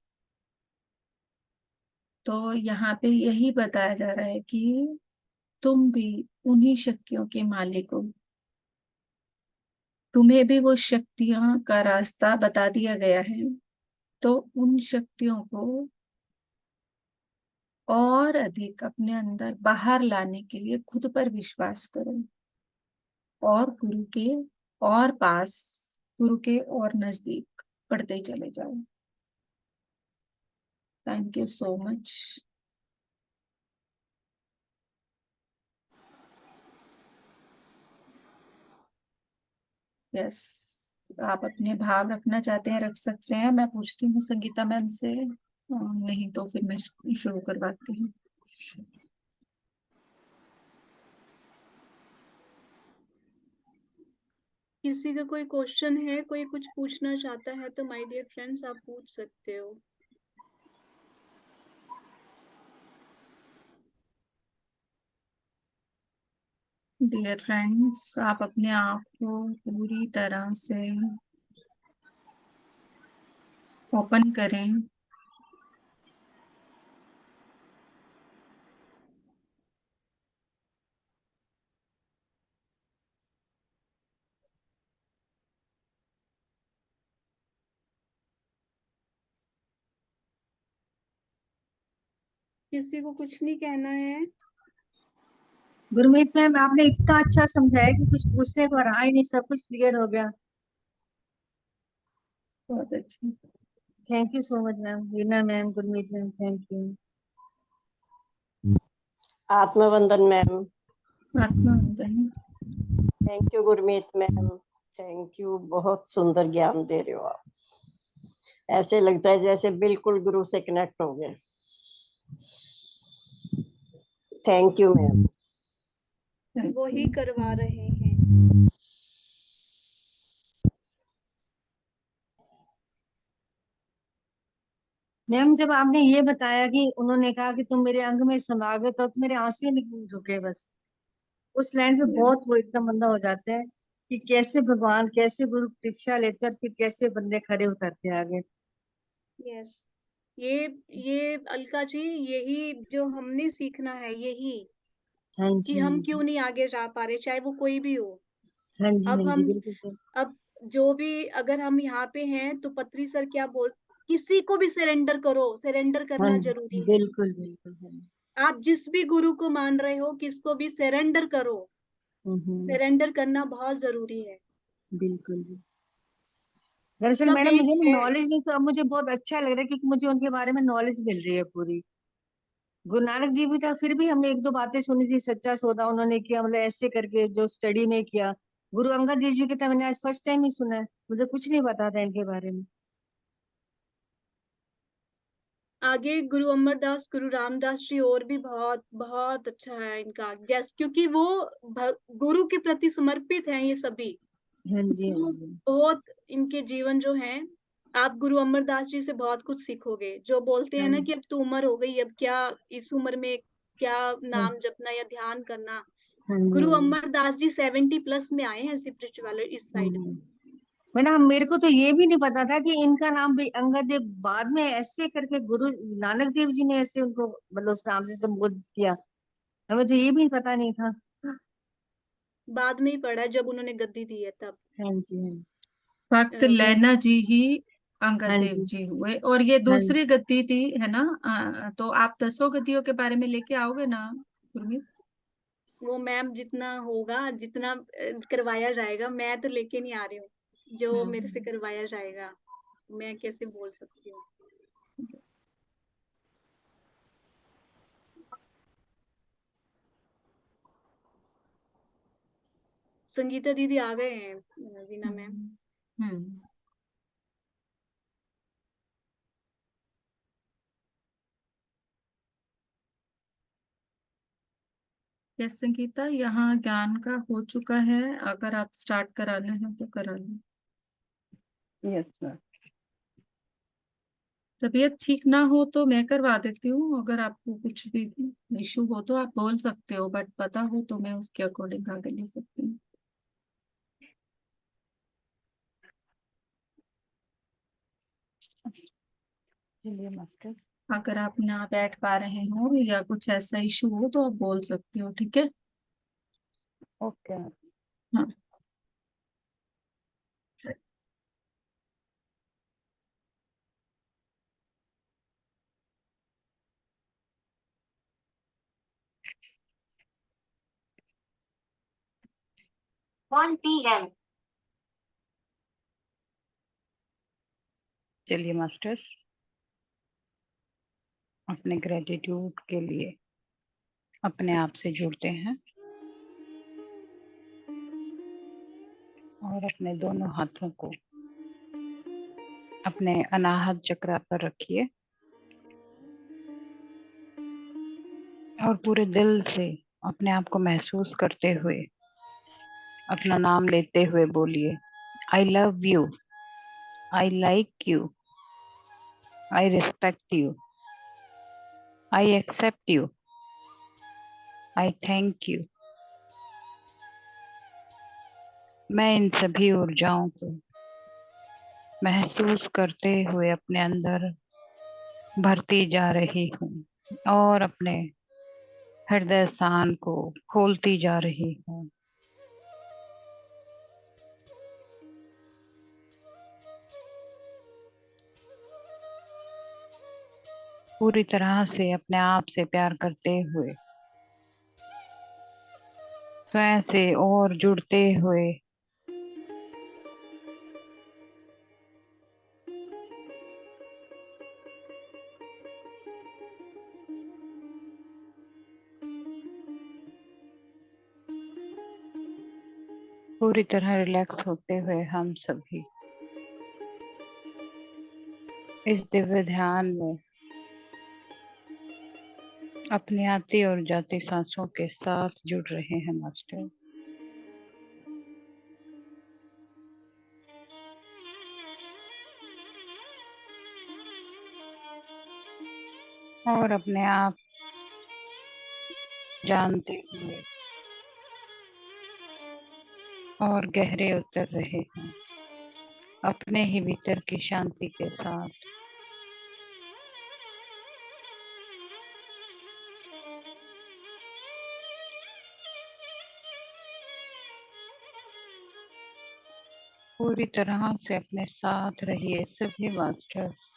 तो यहाँ पे यही बताया जा रहा है कि तुम भी उन्हीं शक्तियों के मालिक हो, तुम्हें भी वो शक्तियां का रास्ता बता दिया गया है। तो उन शक्तियों को और अधिक अपने अंदर बाहर लाने के लिए खुद पर विश्वास करो, और गुरु के और पास, गुरु के और नजदीक बढ़ते चले जाओ। Thank you so much. Yes, आप अपने भाव रखना चाहते हैं रख सकते हैं। मैं पूछती हूँ संगीता मैम से, नहीं तो फिर मैं शुरू करवाती हूँ। किसी का कोई क्वेश्चन है, कोई कुछ पूछना चाहता है तो माय डियर फ्रेंड्स आप पूछ सकते हो। डियर फ्रेंड्स, आप अपने आप को पूरी तरह से ओपन करें। किसी को कुछ नहीं कहना है? गुरमीत मैम, आपने इतना अच्छा समझाया कि कुछ पूछने को रहा ही नहीं, सब कुछ क्लियर हो गया। बहुत अच्छी। Thank you so much ma'am, Veena ma'am, Gurmeet ma'am, thank you. आत्मवंदन मैम। आत्मवंदन। Thank you Gurmeet ma'am, thank you. बहुत सुंदर ज्ञान दे रहे हो आप। ऐसे लगता है जैसे बिल्कुल गुरु से कनेक्ट हो गए। Thank you ma'am. वो ही करवा रहे हैं। मैम, जब आपने ये बताया कि उन्होंने कहा कि तुम मेरे अंग में समा गए, तो मेरे आंसू ही निकल रुके बस। उस लाइन पे बहुत वो एकदम बंदा हो जाता है कि कैसे भगवान, कैसे गुरु परीक्षा लेकर फिर कैसे बंदे खड़े उतरते हैं आगे। यस, ये अलका जी, यही जो हमने सीखना है, यही हाँ कि जी, हाँ हम जी, क्यों नहीं आगे जा पा रहे, चाहे वो कोई भी हो। हाँ जी, अब हाँ जी, हम बिल्कुल सर। अब जो भी, अगर हम यहाँ पे हैं तो पत्री सर क्या बोल, किसी को भी सरेंडर करो, सरेंडर हाँ, करना जरूरी है। बिल्कुल बिल्कुल, हाँ। आप जिस भी गुरु को मान रहे हो, किसको भी सरेंडर करो, सरेंडर करना बहुत जरूरी है। बिल्कुल भी। दरअसल सब मैडम, एक मुझे है। नॉलेज नहीं, तो अब मुझे बहुत अच्छा लग रहा है क्योंकि मुझे उनके बारे में नॉलेज मिल रही है पूरी। गुरु नानक जी भी था, फिर भी हमने एक दो बातें सुनी थी, सच्चा सौदा उन्होंने किया, मतलब ऐसे करके जो स्टडी में किया। गुरु अंगद देव जी के था, मैंने आज फर्स्ट टाइम ही सुना है, मुझे कुछ नहीं पता था इनके बारे में। आगे गुरु अमरदास, गुरु रामदास जी और भी बहुत बहुत अच्छा है इनका, जैसे क्योंकि वो गुरु के प्रति समर्पित हैं ये सभी। हाँ जी, हाँ तो जी, बहुत इनके जीवन जो है, आप गुरु अमरदास जी से बहुत कुछ सीखोगे। जो बोलते हैं हाँ ना कि अब तो उम्र हो गई, अब क्या इस उम्र में क्या हाँ, नाम जपना या ध्यान करना। हाँ जी, गुरु हाँ जी। अमरदास जी 70+ में आए हैं स्पिरिचुअल इस साइड में। मैडम, मेरे को तो ये भी नहीं पता था कि इनका नाम भी अंगद देव, बाद में ऐसे करके गुरु नानक देव जी ने ऐसे उनको मतलब उस नाम से संबोधित किया। हमें तो ये भी पता नहीं था। बाद में ही पढ़ा जब उन्होंने गद्दी दी है तब। हाँ जी, भक्त वो लैना जी ही अंगद हाँ देव जी, जी हुए, और ये हाँ दूसरी गद्दी थी, है ना? तो आप 10 गद्दियों के बारे में लेके आओगे ना गुरमीत? वो मैम जितना होगा, जितना करवाया जाएगा, मैं तो लेके नहीं आ रही हूँ। जो मेरे से हम्म। करवाया जाएगा, मैं कैसे बोल सकती हूँ। संगीता दीदी आ गए हैं, वीना मैम। हम्म। यस संगीता, यहाँ ज्ञान का हो चुका है, अगर आप स्टार्ट कराना है तो करा लो। Yes sir. तबीयत ठीक ना हो तो मैं करवा देती हूँ, अगर आपको कुछ भी इशू हो तो आप बोल सकते हो, बट पता हो तो मैं उसके अकॉर्डिंग आगे ले सकती हूँ। चलिए मास्टर। अगर आप ना बैठ पा रहे हो या कुछ ऐसा इशू हो तो आप बोल सकते हो, ठीक है। ओके। हाँ। चलिए मास्टर्स, अपने ग्रेटिट्यूड के लिए अपने आप से जुड़ते हैं और अपने दोनों हाथों को अपने अनाहत चक्र पर रखिए और पूरे दिल से अपने आप को महसूस करते हुए अपना नाम लेते हुए बोलिए, I love you, I like you, I respect you, I accept you, I thank you. मैं इन सभी ऊर्जाओं को महसूस करते हुए अपने अंदर भरती जा रही हूँ और अपने हृदय स्थान को खोलती जा रही हूँ। पूरी तरह से अपने आप से प्यार करते हुए, स्वयं से और जुड़ते हुए पूरी तरह रिलैक्स होते हुए हम सभी इस दिव्य ध्यान में अपनी आती और जाती सांसों के साथ जुड़ रहे हैं मास्टर। और अपने आप जानते हुए और गहरे उतर रहे हैं अपने ही भीतर की शांति के साथ। पूरी तरह से अपने साथ रहिए सभी मास्टर्स।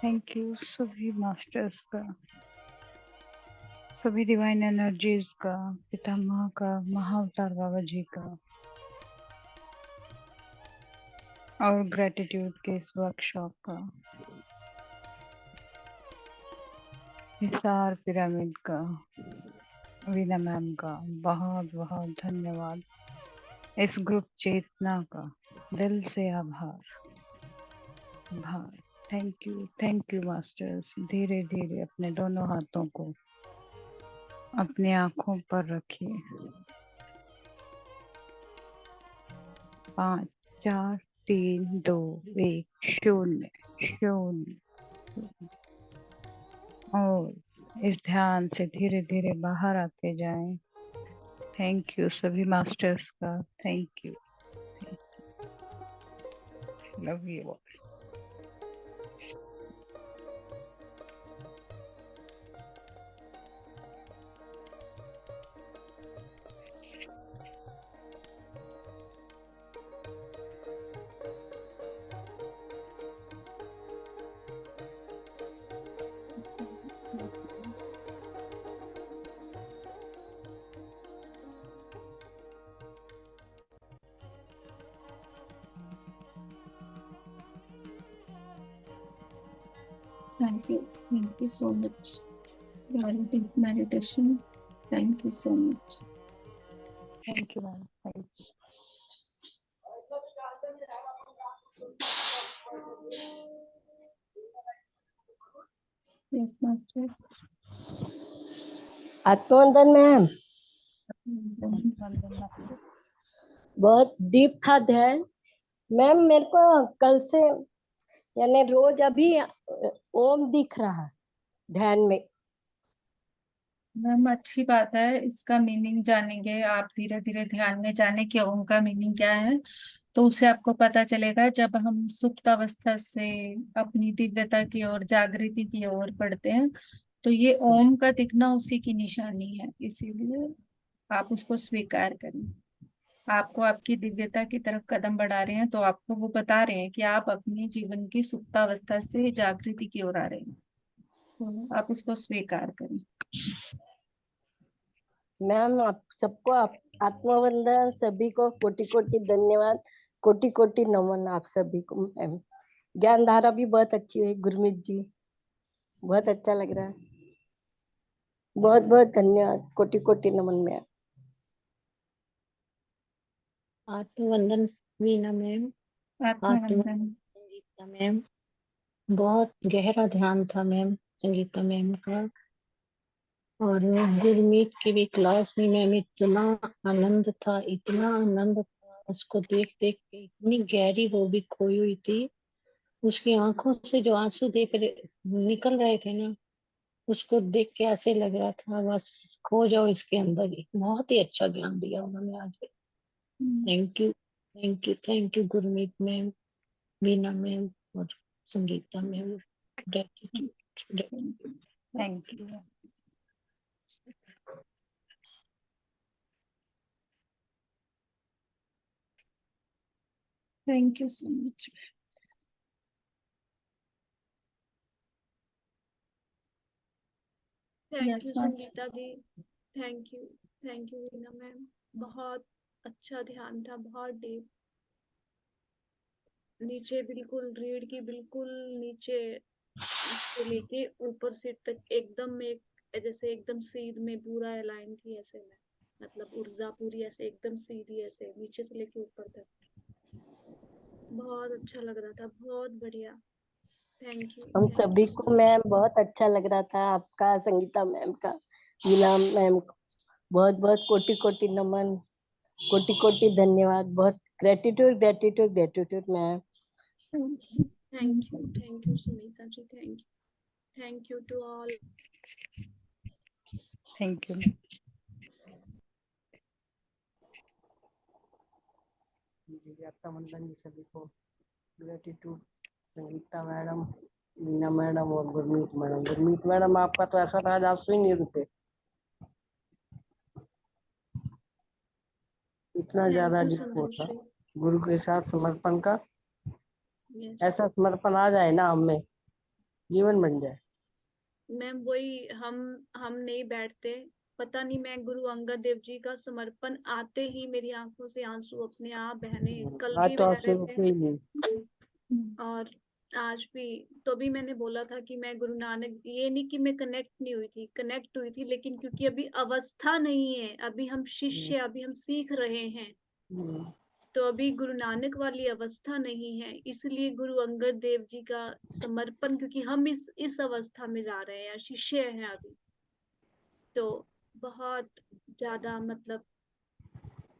थैंक यू सभी मास्टर्स का, सभी डिवाइन एनर्जीज का, पितामह का, महाअवतार बाबा जी का, और ग्रेटिट्यूड के इस वर्कशॉप का, हिसार पिरामिड का, वीना मैम का बहुत बहुत धन्यवाद। इस ग्रुप चेतना का दिल से आभार। Thank you masters. धीरे धीरे अपने दोनों हाथों को अपनी आंखों पर रखिए। 5 4 3 2 1 0 0। और इस ध्यान से धीरे धीरे बाहर आते जाएं। थैंक यू सभी मास्टर्स का। Thank you. Love you all. Thank you so much. Very deep meditation. Thank you so much. Thank you ma'am. Thank you. Yes, masters. आत्मवंदन मैम, वंदन मास्टर। बहुत डीप था ध्यान मैम। मेरे को कल से यानी रोज अभी ओम दिख रहा है ध्यान में। मैम अच्छी बात है, इसका मीनिंग जानेंगे आप धीरे धीरे ध्यान में, जाने कि ओम का मीनिंग क्या है, तो उससे आपको पता चलेगा। जब हम सुप्त अवस्था से अपनी दिव्यता की ओर, जागृति की ओर बढ़ते हैं, तो ये ओम का दिखना उसी की निशानी है। इसीलिए आप उसको स्वीकार करें। आपको आपकी दिव्यता की तरफ कदम बढ़ा रहे हैं, तो आपको वो बता रहे हैं कि आप अपनी जीवन की सुप्तावस्था से जागृति की ओर आ रहे हैं, तो आप उसको स्वीकार करें। मैम आप सबको आत्मवंदन, सभी को कोटि कोटि धन्यवाद, कोटि कोटि नमन आप सभी को। मैम ज्ञान धारा भी बहुत अच्छी है गुरमीत जी, बहुत अच्छा लग रहा है। बहुत बहुत धन्यवाद, कोटि कोटि नमन मैम। आत्मवंदन वीना मैम। आत्मवंदन। संगीता मैम, बहुत गहरा ध्यान था मैम संगीता मैम का। और गुरमीत की भी क्लास में मैम इतना आनंद था, इतना आनंद था, उसको देख देख के इतनी गहरी वो भी खोई हुई थी। उसकी आंखों से जो आंसू निकल रहे थे ना, उसको देख के ऐसे लग रहा था बस खो जाओ इसके अंदर ही। बहुत ही अच्छा ज्ञान दिया उन्होंने आज। Thank you Gurmeet ma'am, Meena ma'am और Sangeeta ma'am. Gratitude. Thank you. Thank you so much. Thank Yes, you master. Sangeeta di, thank you Reena ma'am. बहुत अच्छा ध्यान था, बहुत डीप। नीचे बिल्कुल रीढ़ की बिल्कुल नीचे से लेके ऊपर सिर तक एकदम एक जैसे एकदम सीध में पूरा अलाइन थी ऐसे में, मतलब ऊर्जा पूरी ऐसे एकदम सीधी ऐसे नीचे से लेके ऊपर तक। बहुत अच्छा लग रहा था, बहुत बढ़िया। थैंक हम यू सभी सो को मच। मैम बहुत अच्छा लग रहा था, आपका, संगीता मैम का, मीना मैम को बहुत बहुत कोटि कोटि नमन, कोटि कोटि धन्यवाद। बहुत gratitude gratitude gratitude ma'am. Thank you Sunita ji, thank you to all. Thank you. जी आत्मवंदन सभी को, gratitude Sangeeta madam, Meena madam और गुरमीत मैडम। गुरमीत मैडम आपका तो ऐसा था आज आंसू ही नहीं रुके, इतना ज्यादा थैंक यू डीप होता संतोषी। गुरु के साथ समर्पण का। यस ऐसा समर्पण आ जाए ना हमें जीवन बन जाए। मैम वही हम नहीं बैठते। पता नहीं, मैं गुरु अंगद देव जी का समर्पण आते ही मेरी आंखों से आंसू अपने आप बहने, कल आज भी तो बह आपसे रहे रुके थे ही नहीं। और आज भी। तो भी मैंने बोला था कि मैं गुरु नानक, ये नहीं कि मैं कनेक्ट नहीं हुई थी, कनेक्ट हुई थी, लेकिन क्योंकि अभी अवस्था नहीं है, अभी हम शिष्य, अभी हम सीख रहे हैं, तो अभी गुरु नानक वाली अवस्था नहीं है, इसलिए गुरु अंगद देव जी का समर्पण, क्योंकि हम इस अवस्था में जा रहे हैं, शिष्य हैं अभी। तो बहुत ज्यादा मतलब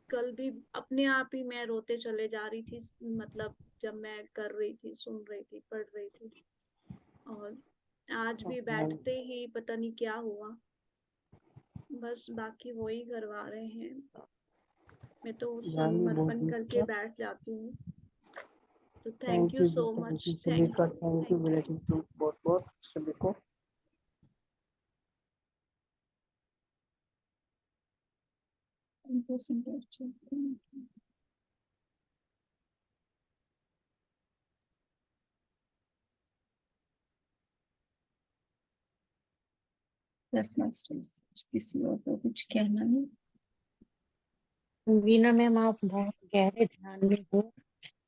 कल भी अपने आप ही मैं रोते चले जा रही थी, मतलब जब मैं कर रही थी, सुन रही थी, पढ़ रही थी। और आज भी बैठते ही पता नहीं क्या हुआ, बस बाकी वही करवा रहे हैं। मैं तो जान भी बहुत समर्पण करके अच्छा। बैठ जाती हूँ। तो thank thank you you so thank much, you सभी थैंक का, you, thank you, thank you. Gratitude बहुत बहुत सभी को। बस मास्टर्स, किसी और को कुछ कहना नहीं। वीना मैम, आप बहुत गहरे ध्यान में हो।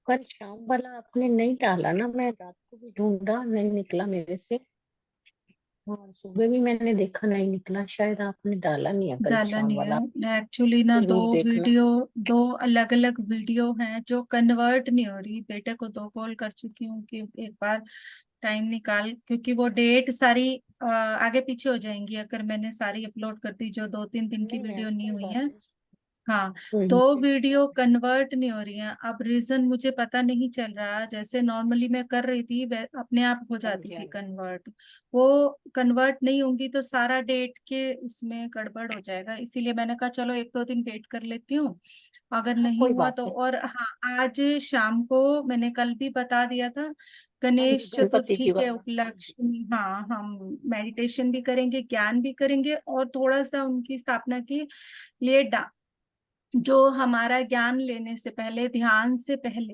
कल शाम वाला आपने नहीं डाला ना, मैं रात को भी ढूंढा, नहीं निकला मेरे से। और सुबह भी मैंने देखा, नहीं निकला। शायद आपने डाला नहीं है कल डाला शाम नहीं वाला। है एक्चुअली ना, जरूर देखना। दो अलग अलग वीडियो हैं जो कन्वर्ट नहीं हो रही। बेटे को 2 कॉल कर चुकी हूँ कि एक बार टाइम निकाल, क्योंकि वो डेट सारी आगे पीछे हो जाएंगी अगर मैंने सारी अपलोड कर दी, जो 2-3 दिन की नहीं वीडियो मैम, नहीं कोई हुई बात है। नहीं। हाँ, हम्म, दो वीडियो कन्वर्ट नहीं हो रही हैं। अब रीजन मुझे पता नहीं चल रहा, जैसे नॉर्मली मैं कर रही थी अपने आप हो हाँ जाती जी, थी हाँ जी। कन्वर्ट। वो कन्वर्ट नहीं होंगी तो सारा डेट के उसमें गड़बड़ हो जाएगा, इसीलिए मैंने कहा चलो 1-2 दिन वेट कर लेती हूँ, अगर हाँ, नहीं कोई हुआ बात तो। नहीं। और हाँ, आज शाम को मैंने कल भी बता दिया था, हाँ जी, गणेश गणपति चतुर्थी की के वाला। उपलक्ष्य में, हाँ, हम मेडिटेशन भी करेंगे, ज्ञान भी करेंगे, और थोड़ा सा उनकी स्थापना के लिए जो हमारा ज्ञान लेने से पहले, ध्यान से पहले,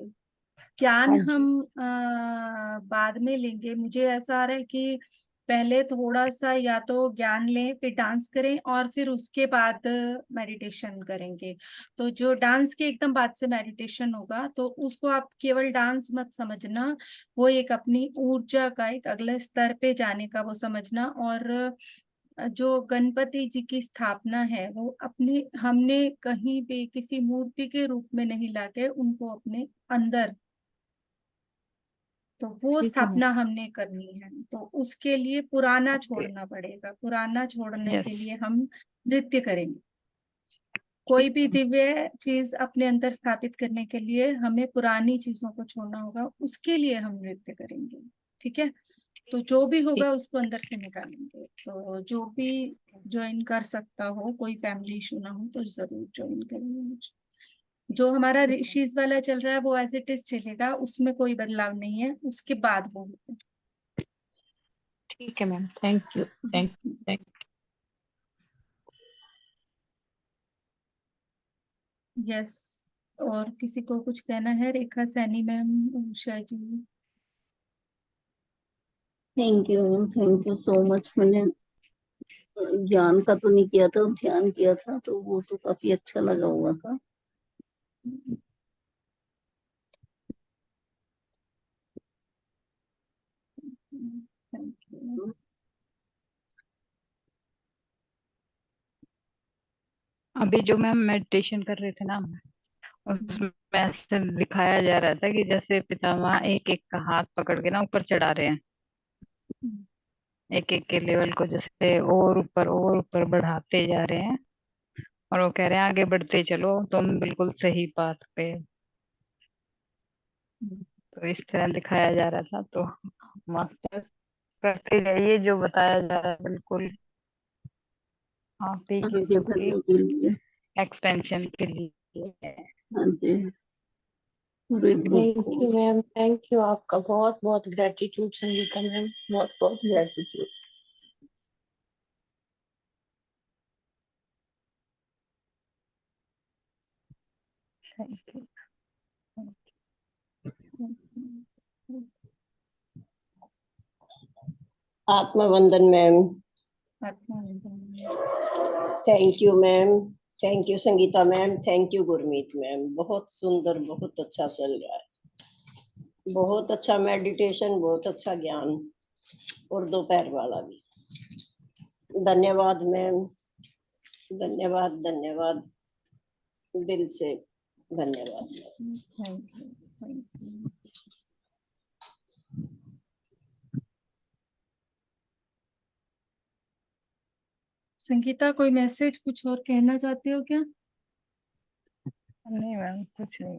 ज्ञान हाँ हम जी। बाद में लेंगे। मुझे ऐसा आ रहा है कि पहले थोड़ा सा या तो ज्ञान लें, फिर डांस करें, और फिर उसके बाद मेडिटेशन करेंगे। तो जो डांस के एकदम बाद से मेडिटेशन होगा, तो उसको आप केवल डांस मत समझना, वो एक अपनी ऊर्जा का एक अगले स्तर पे जाने का वो समझना। और जो गणपति जी की स्थापना है, वो अपने, हमने कहीं पे किसी मूर्ति के रूप में नहीं लाके उनको अपने अंदर, तो वो ठीक है मैम। स्थापना हमने करनी है। तो उसके लिए पुराना ओके। छोड़ना पड़ेगा, पुराना छोड़ने के यस। लिए हम नृत्य करेंगे। कोई ठीक भी है। दिव्य चीज अपने अंदर स्थापित करने के लिए हमें पुरानी चीजों को छोड़ना होगा, उसके लिए हम नृत्य करेंगे। ठीक है, तो जो भी ठीक। होगा उसको अंदर से निकालेंगे। तो जो भी ज्वाइन कर सकता हो, कोई फैमिली इशू ना हो, तो जरूर ज्वाइन करेंगे मुझे। जो हमारा ठीक है। ऋषिज वाला चल रहा है वो एज इट इज चलेगा, उसमें कोई बदलाव नहीं है, उसके बाद वो होगा। ठीक है ma'am, thank you, thank you, thank yes. और किसी को कुछ कहना है? Rekha Saini ma'am, Usha ji. Thank you ma'am, thank you so much. मैंने ज्ञान का तो नहीं किया था, ध्यान किया था, तो वो तो काफी अच्छा लगा हुआ था। Thank you. अभी जो मैम मेडिटेशन कर रहे थे ना, उसमें ऐसे दिखाया जा रहा था कि जैसे पितामह एक एक का हाथ पकड़ के ना ऊपर चढ़ा रहे हैं, एक एक के लेवल को जैसे और ऊपर बढ़ाते जा रहे हैं, और वो कह रहे हैं आगे बढ़ते चलो, तुम बिल्कुल सही बात पे। तो इस तरह दिखाया जा रहा था। तो मास्टर करते जाइए जो बताया जा रहा है, बिल्कुल आप ही आगे की बढ़ने के लिए। एक्सपेंशन के लिए। हाँ जी, पूरे ग्रुप को। You ma'am, thank you. आपका बहुत बहुत ग्रेटिट्यूड संगीता मैम, बहुत बहुत ग्रेटिट्यूड। Thank you. आत्मवंदन ma'am. Thank you ma'am. Thank you Sangeeta ma'am. Thank you Gurmeet ma'am. बहुत सुंदर, बहुत अच्छा चल रहा है। बहुत अच्छा मेडिटेशन, बहुत अच्छा ज्ञान, और दोपहर वाला भी। धन्यवाद मैम, धन्यवाद, धन्यवाद, दिल से धन्यवाद। Thank you, thank you. Sangeeta, कोई मैसेज कुछ और कहना चाहते हो क्या? नहीं मैम, कुछ नहीं,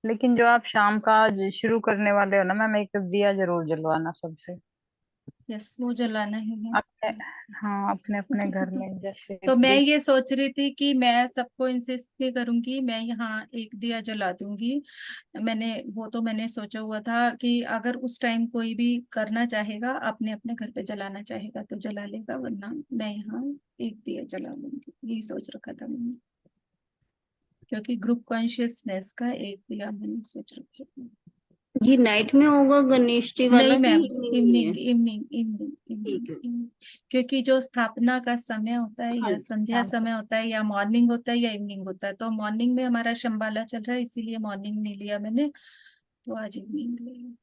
लेकिन जो आप शाम का आज शुरू करने वाले हो ना मैम, एक दिया जरूर जलवाना सबसे। यस, वो जलाना ही है। अपने, हाँ, अपने अपने घर में जैसे तो मैं भी। ये सोच रही थी कि मैं सबको इंसिस्ट नहीं करूंगी, मैं यहाँ एक दिया जला दूंगी। मैंने सोचा हुआ था कि अगर उस टाइम कोई भी करना चाहेगा, अपने अपने घर पे जलाना चाहेगा तो जला लेगा, वरना मैं यहाँ एक दिया जला लूंगी, यही सोच रखा था मैंने, क्योंकि ग्रुप कॉन्शियसनेस का एक दिया मैंने सोच रखा था। ये नाइट में होगा गणेश जी वाला नहीं कि मैम, इवनिंग में है? इवनिंग इवनिंग इवनिंग ठीक है। इवनिंग, क्योंकि जो स्थापना का समय होता है हाँ या जी, संध्या शाम को। समय होता है, या मॉर्निंग होता है या इवनिंग होता है, तो मॉर्निंग में हमारा शंबाला चल रहा है, इसीलिए मॉर्निंग नहीं लिया मैंने, तो आज इवनिंग लिया।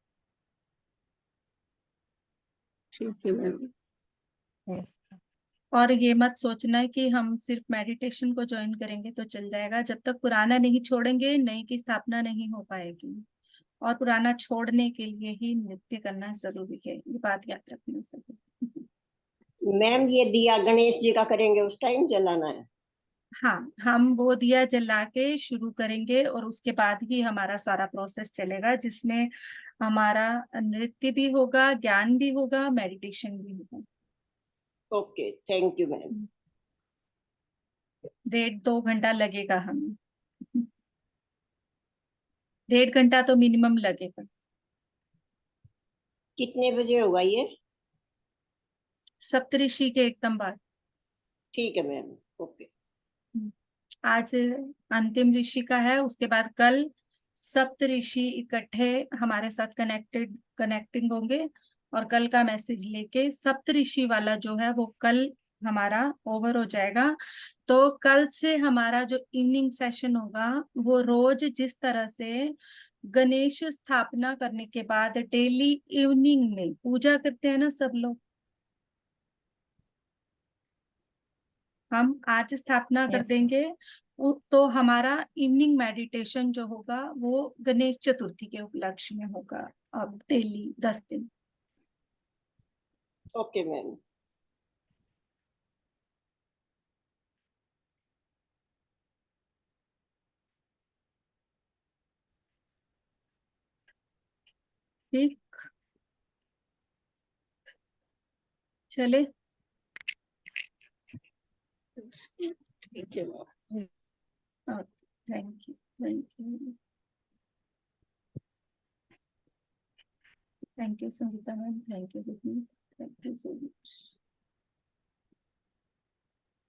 ठीक है मैम। Yes. और ये मत सोचना है कि हम सिर्फ मेडिटेशन को ज्वाइन करेंगे तो चल जाएगा, जब तक पुराना नहीं छोड़ेंगे नई की स्थापना नहीं हो पाएगी, और पुराना छोड़ने के लिए ही नृत्य करना जरूरी है, ये बात याद रखना सभी। मैम ये दिया गणेश जी का करेंगे, उस टाइम जलाना है? हाँ, हम वो दिया जला के शुरू करेंगे और उसके बाद ही हमारा सारा प्रोसेस चलेगा, जिसमें हमारा नृत्य भी होगा, ज्ञान भी होगा, मेडिटेशन भी होगा। Okay, thank you ma'am. 1.5-2 घंटा लगेगा हमें, 1.5 घंटा तो मिनिमम लगेगा। कितने बजे होगा ये? सप्तऋषि के एकदम बाद। ठीक है मैम, ओके। आज अंतिम ऋषि का है, उसके बाद कल सप्त ऋषि इकट्ठे हमारे साथ कनेक्टिंग होंगे, और कल का मैसेज लेके सप्त ऋषि वाला जो है वो कल हमारा ओवर हो जाएगा। तो कल से हमारा जो इवनिंग सेशन होगा, वो रोज जिस तरह से गणेश स्थापना करने के बाद डेली इवनिंग में पूजा करते हैं ना सब लोग, हम आज स्थापना कर Yes. देंगे। तो हमारा इवनिंग मेडिटेशन जो होगा वो गणेश चतुर्थी के उपलक्ष्य में होगा, अब डेली 10 दिन। Okay ma'am. ठीक, चले। ठीक है ma'am. Thank you, thank you, thank you Sangeeta ma'am, thank you, thank you so much.